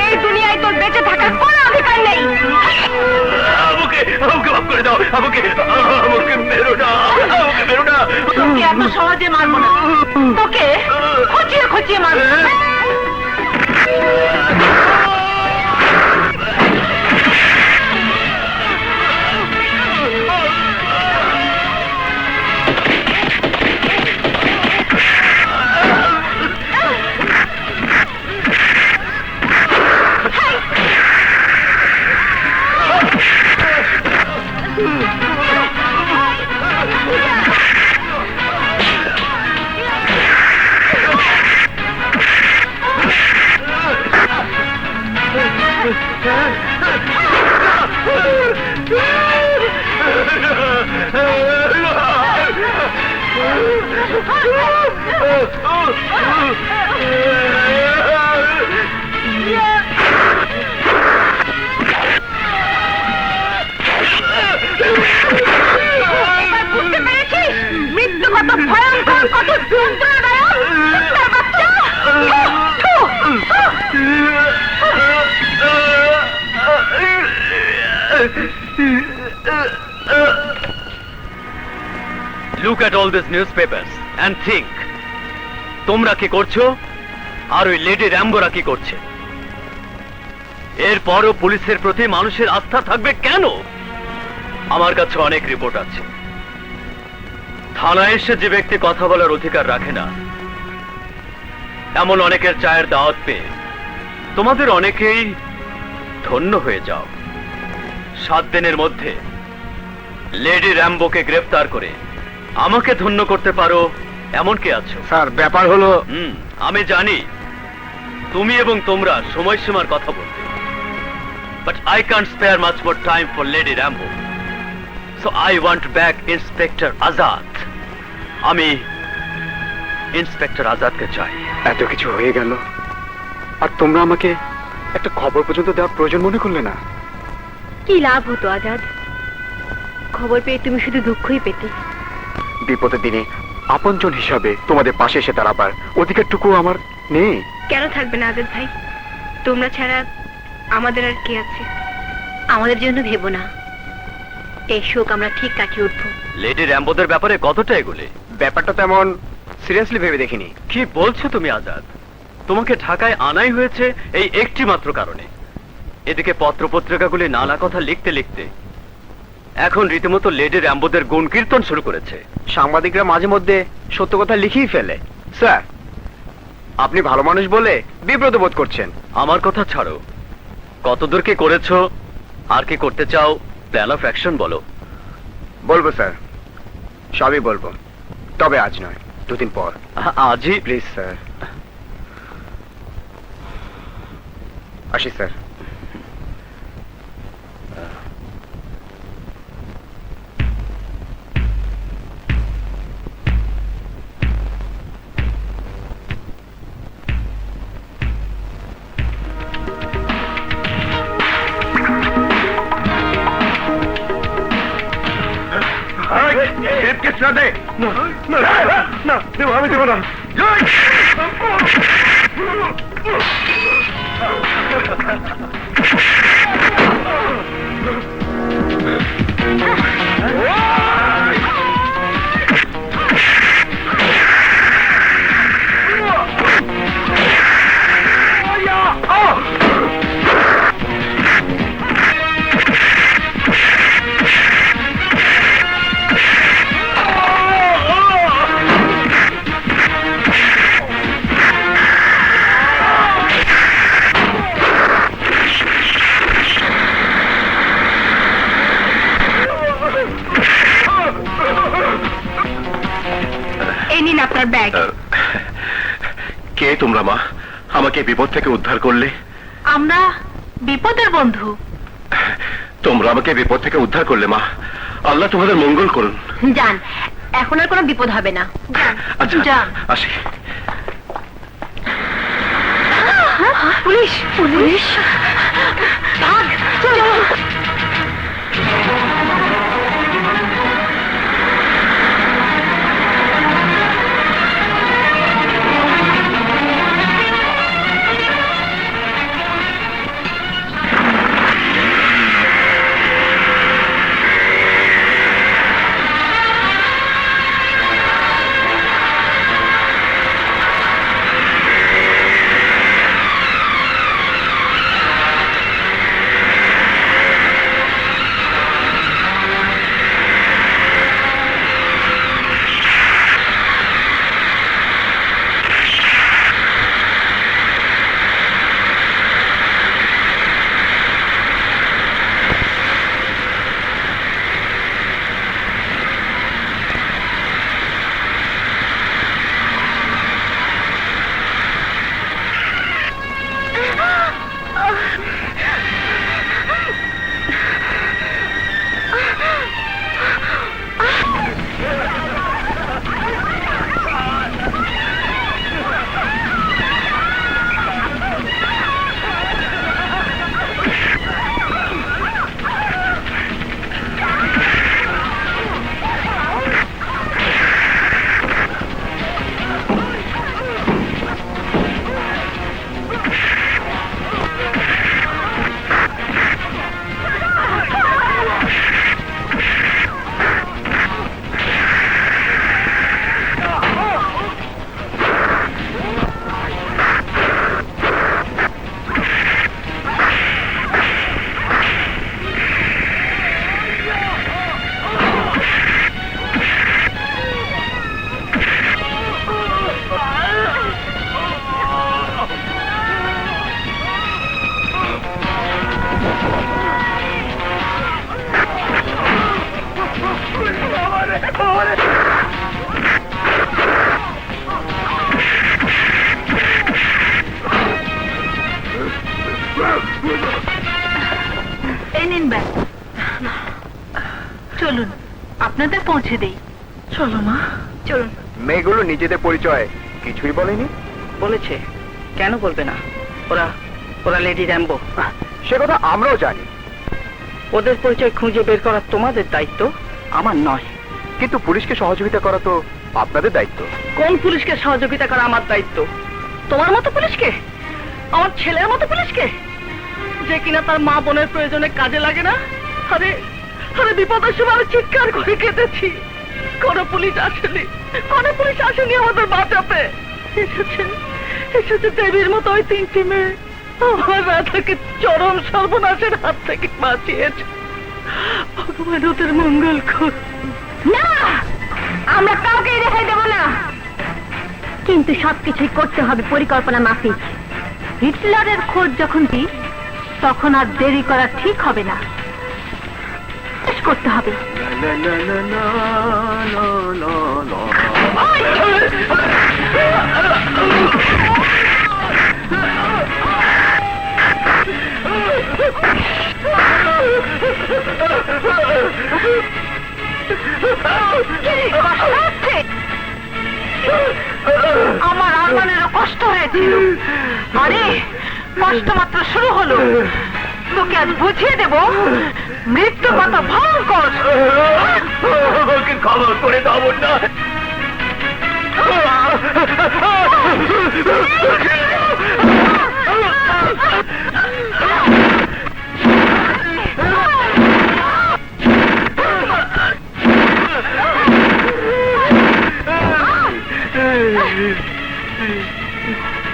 এই দুনিয়ায় তোর বেঁচে থাকার কোনো অধিকার নেই। আমাকে মাফ করে দাও। আমাকে মেরো না, আমাকে মেরো না। তোকে এত সহজে মারবো না, তোকে খুঁচিয়ে খুঁচিয়ে মারবো। বুঝতে পেরেছিস মৃত্যু কত ভয়ঙ্কর, কত যন্ত্রণাদায়ক? কুত্তার বাচ্চা! থু, থু, Look at all these newspapers and think. তোমরা কি করছো আর ওই লেডি র্যাম্বোরা কি করছে? এরপরও পুলিশের প্রতি মানুষের আস্থা থাকবে কেন? আমার কাছে অনেক রিপোর্ট আছে। থানায় এসে যে ব্যক্তি কথা বলার অধিকার রাখে না, এমন অনেকের চায়ের দাওয়াত পেয়ে তোমাদের অনেকেই ধন্য হয়ে যাও। 7 দিনের মধ্যে লেডি র্যাম্বোকে গ্রেফতার করে আমাকে ধন্য করতে পারো এমন কে আছো? স্যার ব্যাপার হলো আমি জানি তুমি এবং তোমরা সময়সীমার কথা বলতে, but I can't spare much more time for lady Rambo, so I want back inspector Azad. আমি ইন্সপেক্টর আজাদকে চাই। এত কিছু হয়ে গেল আর তোমরা আমাকে একটা খবর পর্যন্ত দেওয়ার প্রয়োজন মনে করলে না? কি লাভ হতো আজাদ? খবর পেয়ে তুমি শুধু দুঃখই পেতে। বিপদের দিনে আপনজন হিসাবে তোমাদের পাশে এসে দাঁড়াবার অধিকারটুকু আমার নেই। কেন থাকবে না আজাদ ভাই? তোমরা ছাড়া আমাদের আর কে আছে? আমাদের জন্য ভেবো না, এই শোক আমরা ঠিক কাটিয়ে উঠবো। লেডি র্যাম্বোদের ব্যাপারে কতটা এগোলে? ব্যাপারটা তেমন সিরিয়াসলি ভেবে দেখিনি। কি বলছো তুমি আজাদ? তোমাকে ঢাকায় আনাই হয়েছে এই একটি মাত্র কারণে। এদিকে পত্রপত্রিকাগুলি নানা কথা লিখতে লিখতে এখন রীতিমতো লেডি র্যাম্বোদের গুণ কীর্তন শুরু করেছে। সাংবাদিকরা মাঝে মধ্যে সত্য কথা লিখেই ফেলে। স্যার, আপনি ভালো মানুষ বলে বিব্রত বোধ করছেন। আমার কথা ছাড়ো, কতদূর কি করেছো আর কি করতে চাও, প্ল্যান অফ অ্যাকশন বলো। বলবো স্যার, সবই বলবো, তবে আজ নয়, 2 দিন পর। আজই? Please sir. আসি স্যার। দে না, দেবো, আমি দেবো না। এই নিন আপনার ব্যাগ। কে তোমরা মা? আমাকে বিপদ থেকে উদ্ধার করলে? আমরা বিপদের বন্ধু। তোমরা আমাকে বিপদ থেকে উদ্ধার করলে মা। আল্লাহ তোমাদের মঙ্গল করুন। যান, এখন আর কোনো বিপদ হবে না। আচ্ছা, যান। আসি। Police, police! ভাগ, চলো। পৌঁছে দেই। চলো মা। চলুন। মেয়েগুলো নিজেদের পরিচয় কিছুই বলেনি? বলেছে, কেন বলবে না? ওরা ওরা লেডি র্যাম্বো। সে কথা আমরাও জানি, ওদের পরিচয় খুঁজে বের করা তোমাদের দায়িত্ব, আমার নয়। কিন্তু পুলিশকে সহযোগিতা করা তো আপনাদের দায়িত্ব। কোন পুলিশকে সহযোগিতা করা আমার দায়িত্ব? তোমার মতো পুলিশকে? আমার ছেলের মতো পুলিশকে, যে কিনা তার মা বোনের প্রয়োজনে কাজে লাগে না? আরে আরে বিপদের সময় আমি চিৎকার করে কেঁদেছি, কোন পুলিশ আসেনি, কোন পুলিশ আসেনি আমাদের বাঁচাতে। এসেছে এসেছে দেবীর মতো ওই তিনটি মেয়ে, আমার রাধাকে চরম সর্বনাশের হাত থেকে বাঁচিয়েছে। ভগবান ওদের মঙ্গল কর। না, আমরা কাউকে রেহাই দেব না, কিন্তু সবকিছুই করতে হবে পরিকল্পনা মাফিক। হিটলারের খোঁজ যখন দিই, তখন আর দেরি করা ঠিক হবে না, শেষ করতে হবে। আমার আরমানেরও কষ্ট হয়েছিল, আরে কষ্ট মাত্র শুরু হলো। তোকে আজ বুঝিয়ে দেব মৃত্যু কত ভয়ঙ্কর। খবর করে দাও না।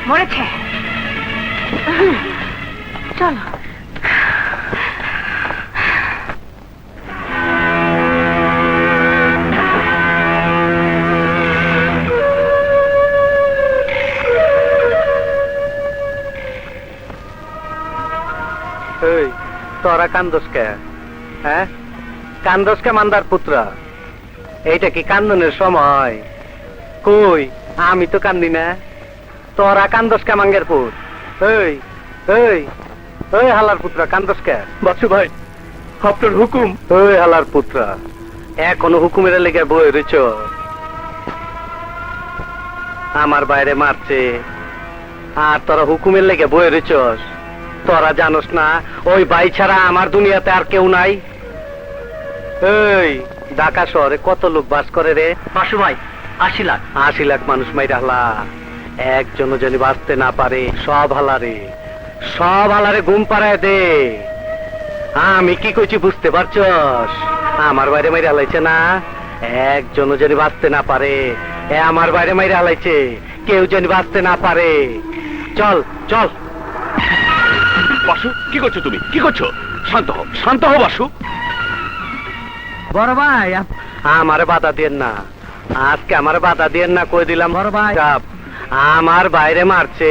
মরেছে। চলো। এই তোরা কান্দোস কে? হ্যাঁ, কান্দোস কে মান্দার পুত্রা? এইটা কি কান্দনের সময়? কই, আমি তো কান্দি না। তোরা কান্দোস কে মাঙ্গের পুত? এই এই এই হালার পুত্রা, কান্দোস কে? বাসু ভাই, আপনার হুকুম। ওই হালার পুত্রা, এখনো হুকুমের লেগে বই রয়েছ? আমার বাইরে মারছে আর তোরা হুকুমের লেগে বই রয়েছস? তোরা জানোস না ওই ভাই ছাড়া আমার দুনিয়াতে আর কেউ নাই? এই ঢাকা শহরে কত লোক বাস করে রে? বাসু ভাই, 80 লাখ। 80 লাখ মানুষ মাইরা হালা, একজনও যেন বাঁচতে না পারে। সব হালারে, সব হালারে ঘুম পাড়ায় দে। আমি কি কইছি বুঝতে পারছস? আমার বাইরে মাইরা হালাইছে না, একজনও যেন বাঁচতে না পারে। এ আমার বাইরে মাইরা হালাইছে, কেউ যেন বাঁচতে না পারে। চল চল। বাসু, কি করছো তুমি? কি করছো? শান্ত হও, শান্ত হও বাসু। বড় ভাই, আমারে বাধা দিয়েন না, আজকে আমারে বাধা দিয়েন না, কই দিলাম। বড় ভাই, আমার বাইরে মারছে,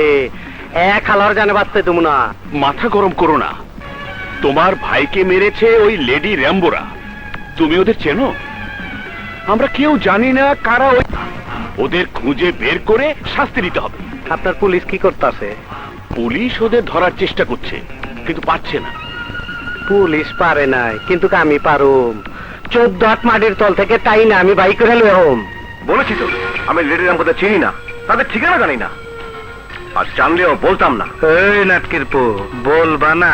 এক হালার জানে বাঁচতে তুমি না। মাথা গরম করো না, তোমার ভাইকে মেরেছে ওই লেডি র্যাম্বোরা। তুমি ওদের চেনো? আমরা কেউ জানি না কারা। ওদের খুঁজে বের করে শাস্তি দিতে হবে। আপনার পুলিশ কি করতেছে? পুলিশ ওদের ধরার চেষ্টা করছে, কিন্তু পারছে না। পুলিশ পারে নাই, কিন্তু আমি পারুম। 14 হাত মাটির তল থেকে টাই না আমি বাইক করে লই হোম। বলেছি তো, আমি লেডি র্যাম্বোদের চিনি না, তাদের ঠিকানা জানি না, আর জানলেও বলতাম না। এই নাটকির পো, বলবা না?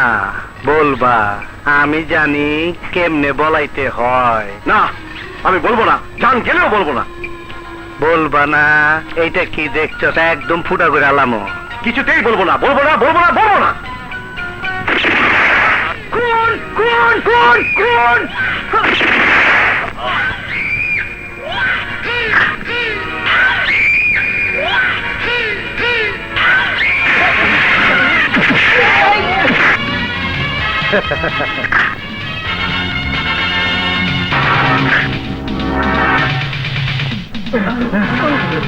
বলবা, আমি জানি কেমনে বলাইতে হয়। না, আমি বলবো না, জান গেলেও বলবো না। বলবা না? এইটা কি দেখছো? একদম ফুটা করে আলামো। কিছুতেই বলবো না, বলবো না, বলবো না, বলবো না। কোন কোন কোন কোন?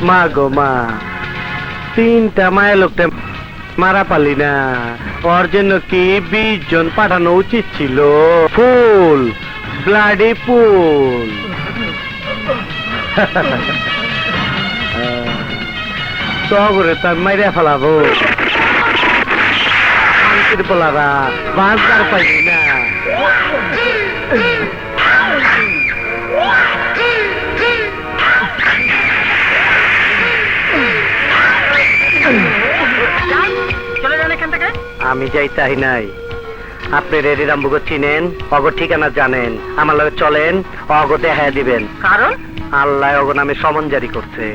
মা গো মা, 3টা মায়ের লোকটা মারা পালি না, ওর জন্য কি 20 জন পাঠানো উচিত ছিল। ফুল, ব্লাডি ফুল। তগরে তার মাইরা ফেলাবো। শান্তির পোলারা বাঁচবার পাইনি না। আমি যাই তাই নাই, আপনি রেডি রামবুকে চিনেন, অগ ঠিকানা জানেন, আমার লগে চলেন, অগ দেখা দিবেন। কারণ আল্লাহ অগ নামে সমন জারি করছে,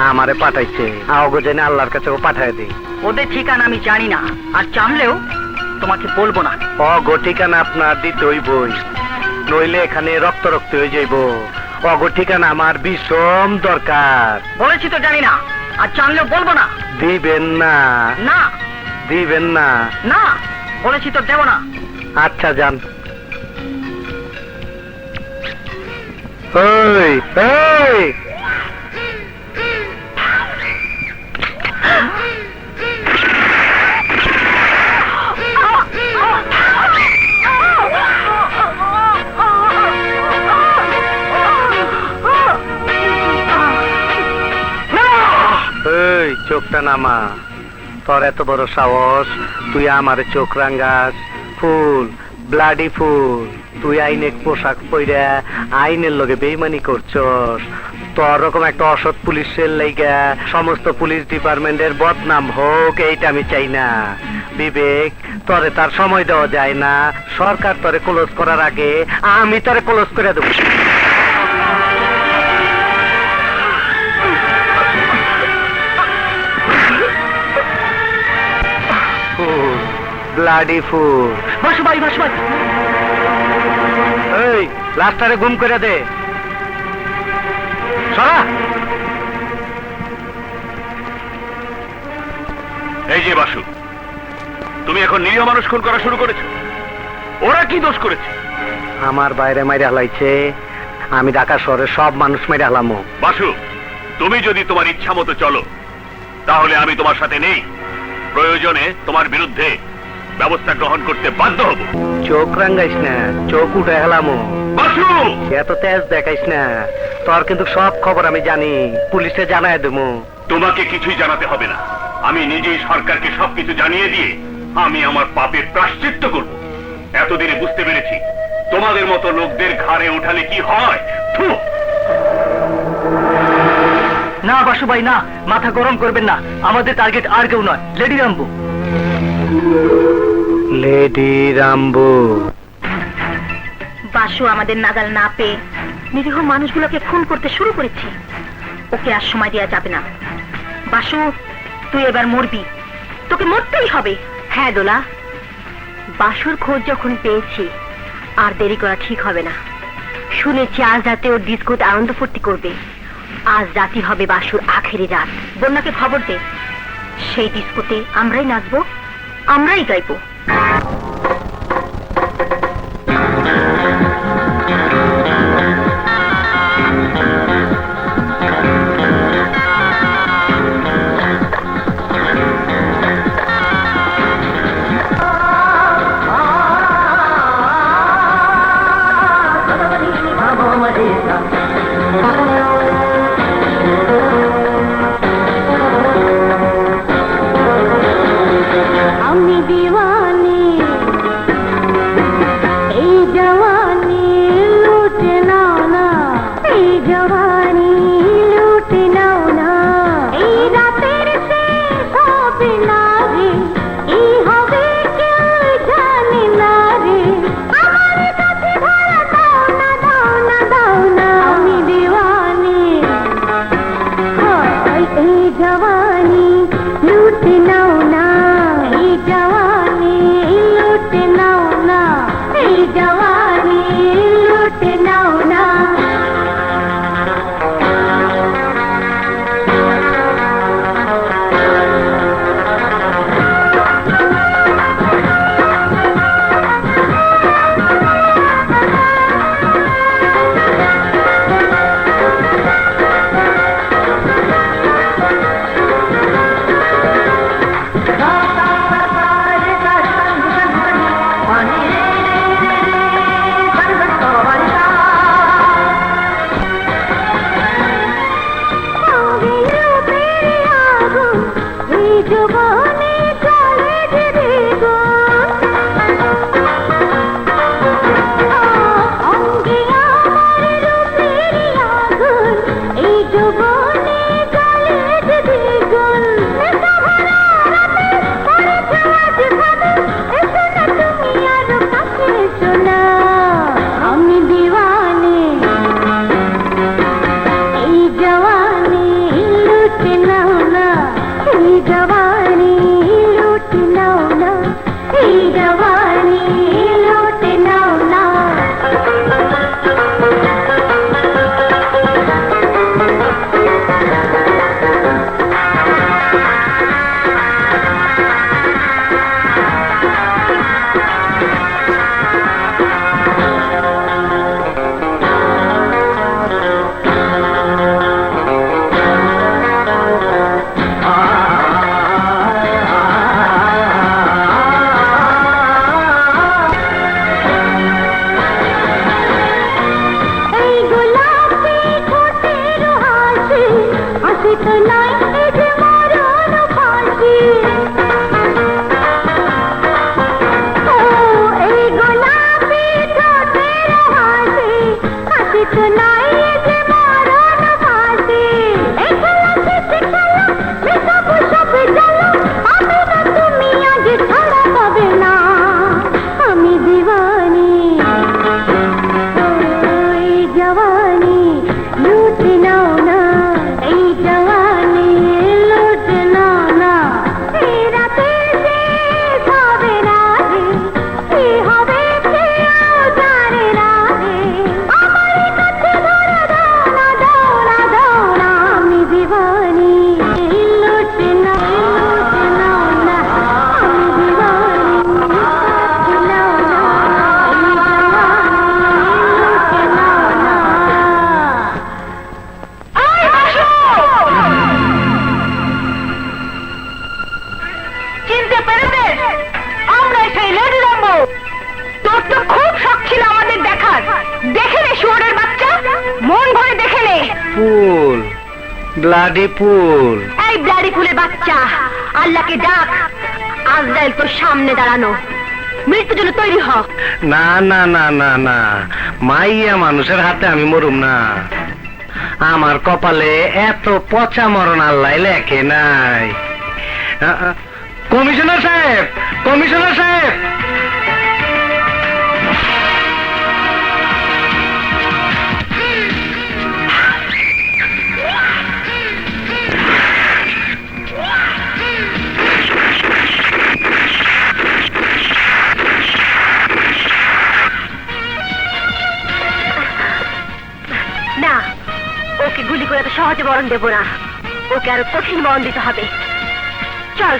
আমারে পাঠাইছে, অগ জেনে আল্লাহর কাছে পাঠায় দিই। ওদের ঠিকানা আমি জানি না, আর জানলেও তোমাকে বলবো না। অগ ঠিকানা আপনার দিতে হইবই, নইলে এখানে রক্ত রক্ত হয়ে যাইব। অগ ঠিকানা আমার ভীষণ দরকার। বলেছি তো জানি না, আর জানলেও বলবো না। দিবেন না? না দিবেন না? না, বলেছি তো দেবো না। আচ্ছা যান। ওই ওই এই চোখটা নামা, তোর এত বড় সাহস, তুই আমারে চোখ রাঙ্গাস? ফুল, ব্লাডি ফুল, তুই আইনের পোশাক পইরা আইনের লগে বেইমানি করছস। তোর রকম একটা অসৎ পুলিশের লাইগা সমস্ত পুলিশ ডিপার্টমেন্টের বদনাম হোক, এইটা আমি চাই না। বিবেক, তোরে তার সময় দেওয়া যায় না। সরকার তোরে ক্লোজ করার আগে আমি তোরে ক্লোজ করে দেবো। Bloody fool. বসো ভাই, বসো ভাই। এই লাস্টারে গুম করে দে, সরা। এই যে বাসু, তুমি এখন নিরীহ মানুষ খুন করা শুরু করেছো। ওরা কি দোষ করেছে? আমার বাইরে মাইরে হালাইছে, আমি ঢাকা শহরের সব মানুষ মাইরে হালামো। বাসু, তুমি যদি তোমার ইচ্ছা মতো চলো, তাহলে আমি তোমার সাথে নেই। প্রয়োজনে তোমার বিরুদ্ধে ব্যবস্থা গ্রহণ করতে বাধ্য হব। চোখ রাঙ্গাইস না, চোখ উঠে হেলামো। বাসু, এত তেজ দেখাইস না, তোর কিন্তু সব খবর আমি জানি, পুলিশে জানাই দেবো। তোমাকে কিছুই জানাতে হবে না। আমি নিজেই সরকারকে সবকিছু জানিয়ে দিয়ে আমি আমার পাপের প্রায়শ্চিত্ত করব। এতদিনে বুঝতে পেরেছি তোমাদের মতো লোকদের ঘাড়ে উঠালে কি হয়। থু! না বাসু ভাই, না, মাথা গরম করবেন না। আমাদের টার্গেট আর কেউ নয়, লেডি রামবু। লেডি রামবু। বাসু আমাদের নাগাল না পেয়ে নিরীহ মানুষগুলোকে খুন করতে শুরু করেছে। ওকে আর সময় দেওয়া যাবে না। বাসু, তুই এবার মরবি, তোকে মরতেই হবে। হ্যাঁ দোলা, বাসুর খোঁজ যখন পেয়েছি আর দেরি করা ঠিক হবে না। শুনেছি আজ রাতে ওর ডিস্কোতে আনন্দ ফুর্তি করবে। আজ রাতই হবে বাসুর আখেরি রাত। বন্যাকে খবর দে, সেই ডিস্কোতে আমরাই নাচবো, আমরাই গাইবো। আমি দিওয়ানি, এই জওয়ানি লুটে নাও না, এই জওয়ানি লুটে নাও না। এই রাতের শেষ হবে না রে, এই হবে কেউ জানে না রে। আমার কাছে ধরা দাও না, দাও না, দাও না। আমি দিওয়ানি, হায় এই জওয়ানি লুটে নাও না, এই জওয়ানি লুটে নাও না, এই জওয়ানি লুটে নাও না। ব্লাডি ফুল এই ব্লাডি ফুলের বাচ্চা, আল্লাহকে ডাক, আজরাইল তোর সামনে দাঁড়ানো, মৃত্যুর জন্য তৈরি হ। না না না না না, মাইয়া মানুষের হাতে আমি মরুম না। আমার কপালে এত পচা মরণ আল্লাহ লেখে নাই। কমিশনার সাহেব, কমিশনার সাহেব, না, ওকে গুলি করে তো সহজে মরণ দেব না, ওকে আরো কঠিন মরণ দিতে হবে। চল।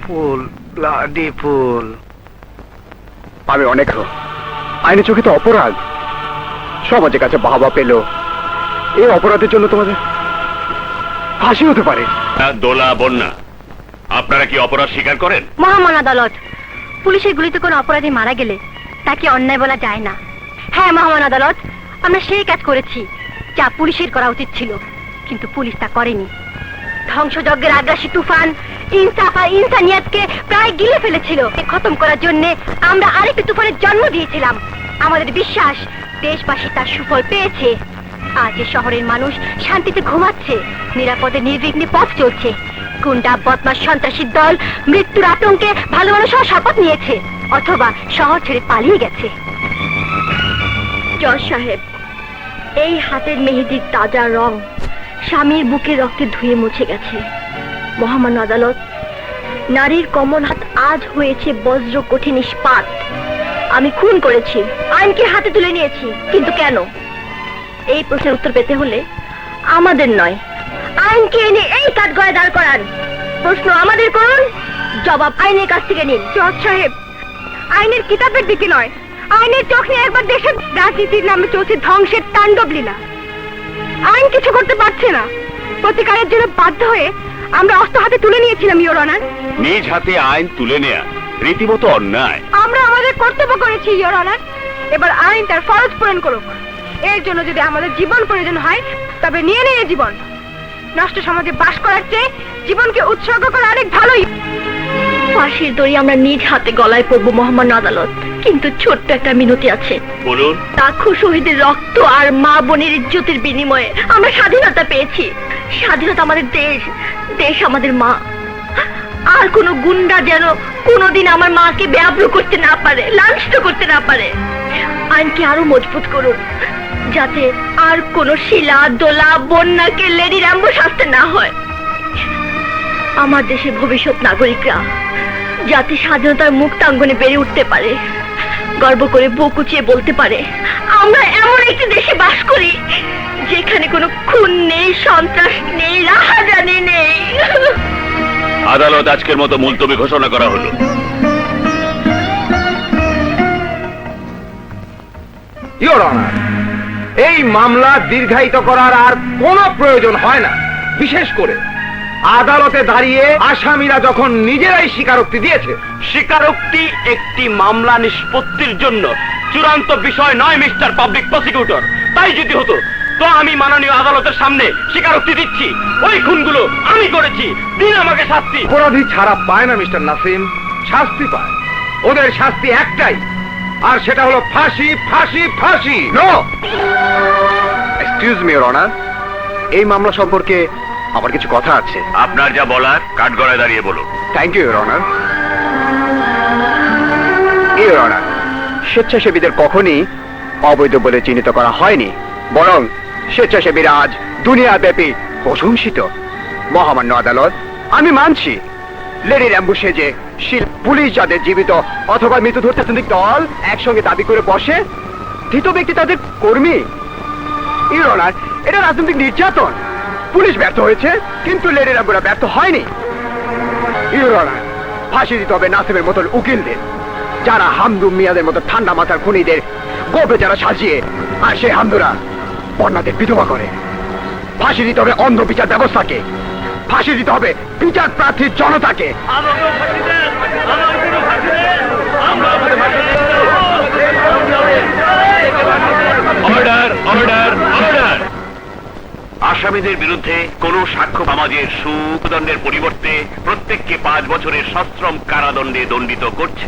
ফুল, ব্লাডি ফুল। আমি অনেক আইনের চোখে তো অপরাধ, সমাজের কাছে বাহবা পেল, এই অপরাধের জন্য তোমাদের ফাঁসি হতে পারে। দোলা বন্যা, আপনারা কি অপরাধ স্বীকার করেন? মহামান আদালত, পুলিশের গুলিতে কোনো অপরাধী মারা গেলে তাকে অন্যায় বলা যায় না। হ্যাঁ মহামান আদালত, আমরা সেই কাজ করেছি যা পুলিশের করা উচিত ছিল, কিন্তু পুলিশ তা করেনি। ধ্বংসযজ্ঞের আগ্রাসী তুফান ইনসাফ আর ইনসানিয়াতকে প্রায় গিলে ফেলেছিল। খতম করার জন্য আমরা আরেকটি তুফানের জন্ম দিয়েছিলাম। আমাদের বিশ্বাস দেশবাসী তার সুফল পেয়েছে। আজ এই শহরের মানুষ শান্তিতে ঘুমাচ্ছে, নিরাপদে নির্বিঘ্নে পথ চলছে। গুন্ডা বদমাশ সন্ত্রাসীর দল মৃত্যুর আতঙ্কে ভালো মানুষ হওয়ার শপথ নিয়েছে, অথবা শহর ছেড়ে পালিয়ে গেছে। জজ সাহেব, এই হাতের মেহেদির তাজা রং স্বামীর বুকে রক্তে ধুয়ে মুছে গেছে। মহামান্য আদালত, নারীর কমল হাত আজ হয়েছে বজ্র কঠিন ইস্পাত। আমি খুন করেছি, আইনকে হাতে তুলে নিয়েছি, কিন্তু কেন? এই প্রশ্নের উত্তর পেতে হলে আমাদের নয়, আইনকে এনে এই কাঠগড়ায় দাঁড় করান। প্রশ্ন আমাদের করুন, জবাব আইনের কাছ থেকে নিন। জজ সাহেব, আইনের কিতাবের দিকে নয়, আইনের চোখ নিয়ে একবার দেশের রাজনীতির নামে চলছে ধ্বংসের তাণ্ডব লীলা। আইন কিছু করতে পারছে না, প্রতিকারের জন্য বাধ্য হয়ে আমরা অস্ত্র হাতে তুলে নিয়েছিলাম ইওর অনার। নিজ হাতে আইন তুলে নেয়া রীতিমতো অন্যায়। আমরা আমাদের কর্তব্য করেছি ইওর অনার, এবার আইন তার ফরজ পূরণ করুক। এর জন্য যদি আমাদের জীবন প্রয়োজন হয় তবে নিয়ে নিয়ে জীবন। নষ্ট সমাজে বাস করার চেয়ে জীবনকে উৎসর্গ করা অনেক ভালোই। ফাঁসির দড়ি আমরা নিজ হাতে গলায় পড়ব মহামান্য আদালত। কিন্তু ছোট্ট একটা মিনতি আছে। বলুন। লাখো শহীদের রক্ত আর মা বোনের ইজ্জতের বিনিময়ে আমরা স্বাধীনতা পেয়েছি। স্বাধীনতা আমাদের দেশ, দেশ আমাদের মা। আর কোনো গুন্ডা যেন কোনোদিন আমার মাকে বেআব্রু করতে না পারে, লাঞ্ছিত করতে না পারে। আইনকে আরো মজবুত করুন, যাতে আর কোনো শিলা দোলা বন্যাকে লেডি র্যাম্বো শাস্তি না হয়। আমার দেশের ভবিষ্যৎ নাগরিকরা যাতে স্বাধীনতার মুক্তাঙ্গনে বেড়ে উঠতে পারে, গর্ব করে বুক উঁচিয়ে বলতে পারে, আমরা এমন একটি দেশে বাস করি যেখানে কোনো খুন নেই, সন্ত্রাস নেই, রাহাজানি নেই। আদালত আজকের মতো মুলতবি ঘোষণা করা হলো। ইওর অনার, এই মামলা দীর্ঘায়িত করার আর কোনো প্রয়োজন হয় না। বিশেষ করে আদালতে দাঁড়িয়ে আসামিরা যখন নিজেরাই স্বীকারোক্তি দিয়েছে। স্বীকারোক্তি একটি মামলা নিষ্পত্তির জন্য চূড়ান্ত বিষয় নয় মিস্টার পাবলিক প্রসিকিউটর। তাই যদি হতো তো আমি মাননীয় আদালতের সামনে স্বীকারোক্তি দিচ্ছি, ওই খুনগুলো আমি করেছি, দিন আমাকে শাস্তি। অপরাধী ছাড়া পায় না মিস্টার নাসিম, শাস্তি পায়। ওদের শাস্তি একটাই, আর সেটা হলো ফাঁসি, ফাঁসি, ফাঁসি। No, excuse me your honour, এই মামলা সম্পর্কে আমার কিছু কথা আছে। আপনার যা বলার কাঠগড়ায় দাঁড়িয়ে বলুন। Thank you your honour. Your honour, স্বেচ্ছাসেবীদের কখনই অবৈধ বলে চিহ্নিত করা হয়নি, বরং স্বেচ্ছাসেবীরা আজ দুনিয়াব্যাপী প্রশংসিত। মহামান্য আদালত, আমি মানছি লেডি র্যাম্বো সেজে পুলিশ যাদের জীবিত অথবা মৃত ধরতে দল একসঙ্গে দাবি করে বসে, ধৃত ব্যক্তি তাদের কর্মী। ইওর অনার, এটা রাজনৈতিক নির্যাতন। পুলিশ ব্যর্থ হয়েছে, কিন্তু লেডি র্যাম্বোরা ব্যর্থ হয়নি। ইওর অনার, ফাঁসি দিতে হবে নাসিমের মতন উকিলদের, যারা হামদু মিয়াদের মতো ঠান্ডা মাথার খুনিদের গোপে যারা সাজিয়ে, আর সেই হামদুরা বন্যাদের বিধবা করে। ফাঁসি দিতে হবে অন্ধ বিচার ব্যবস্থাকে, ফাঁসি দিতে হবে বিচার প্রার্থীর জনতাকে। Order, order, order. আসামিদের বিরুদ্ধে কোনো সাক্ষ্য সমাজের সুদণ্ডের পরিবর্তে প্রত্যেককে 5 বছরের সশ্রম কারাদণ্ডে দণ্ডিত করছে।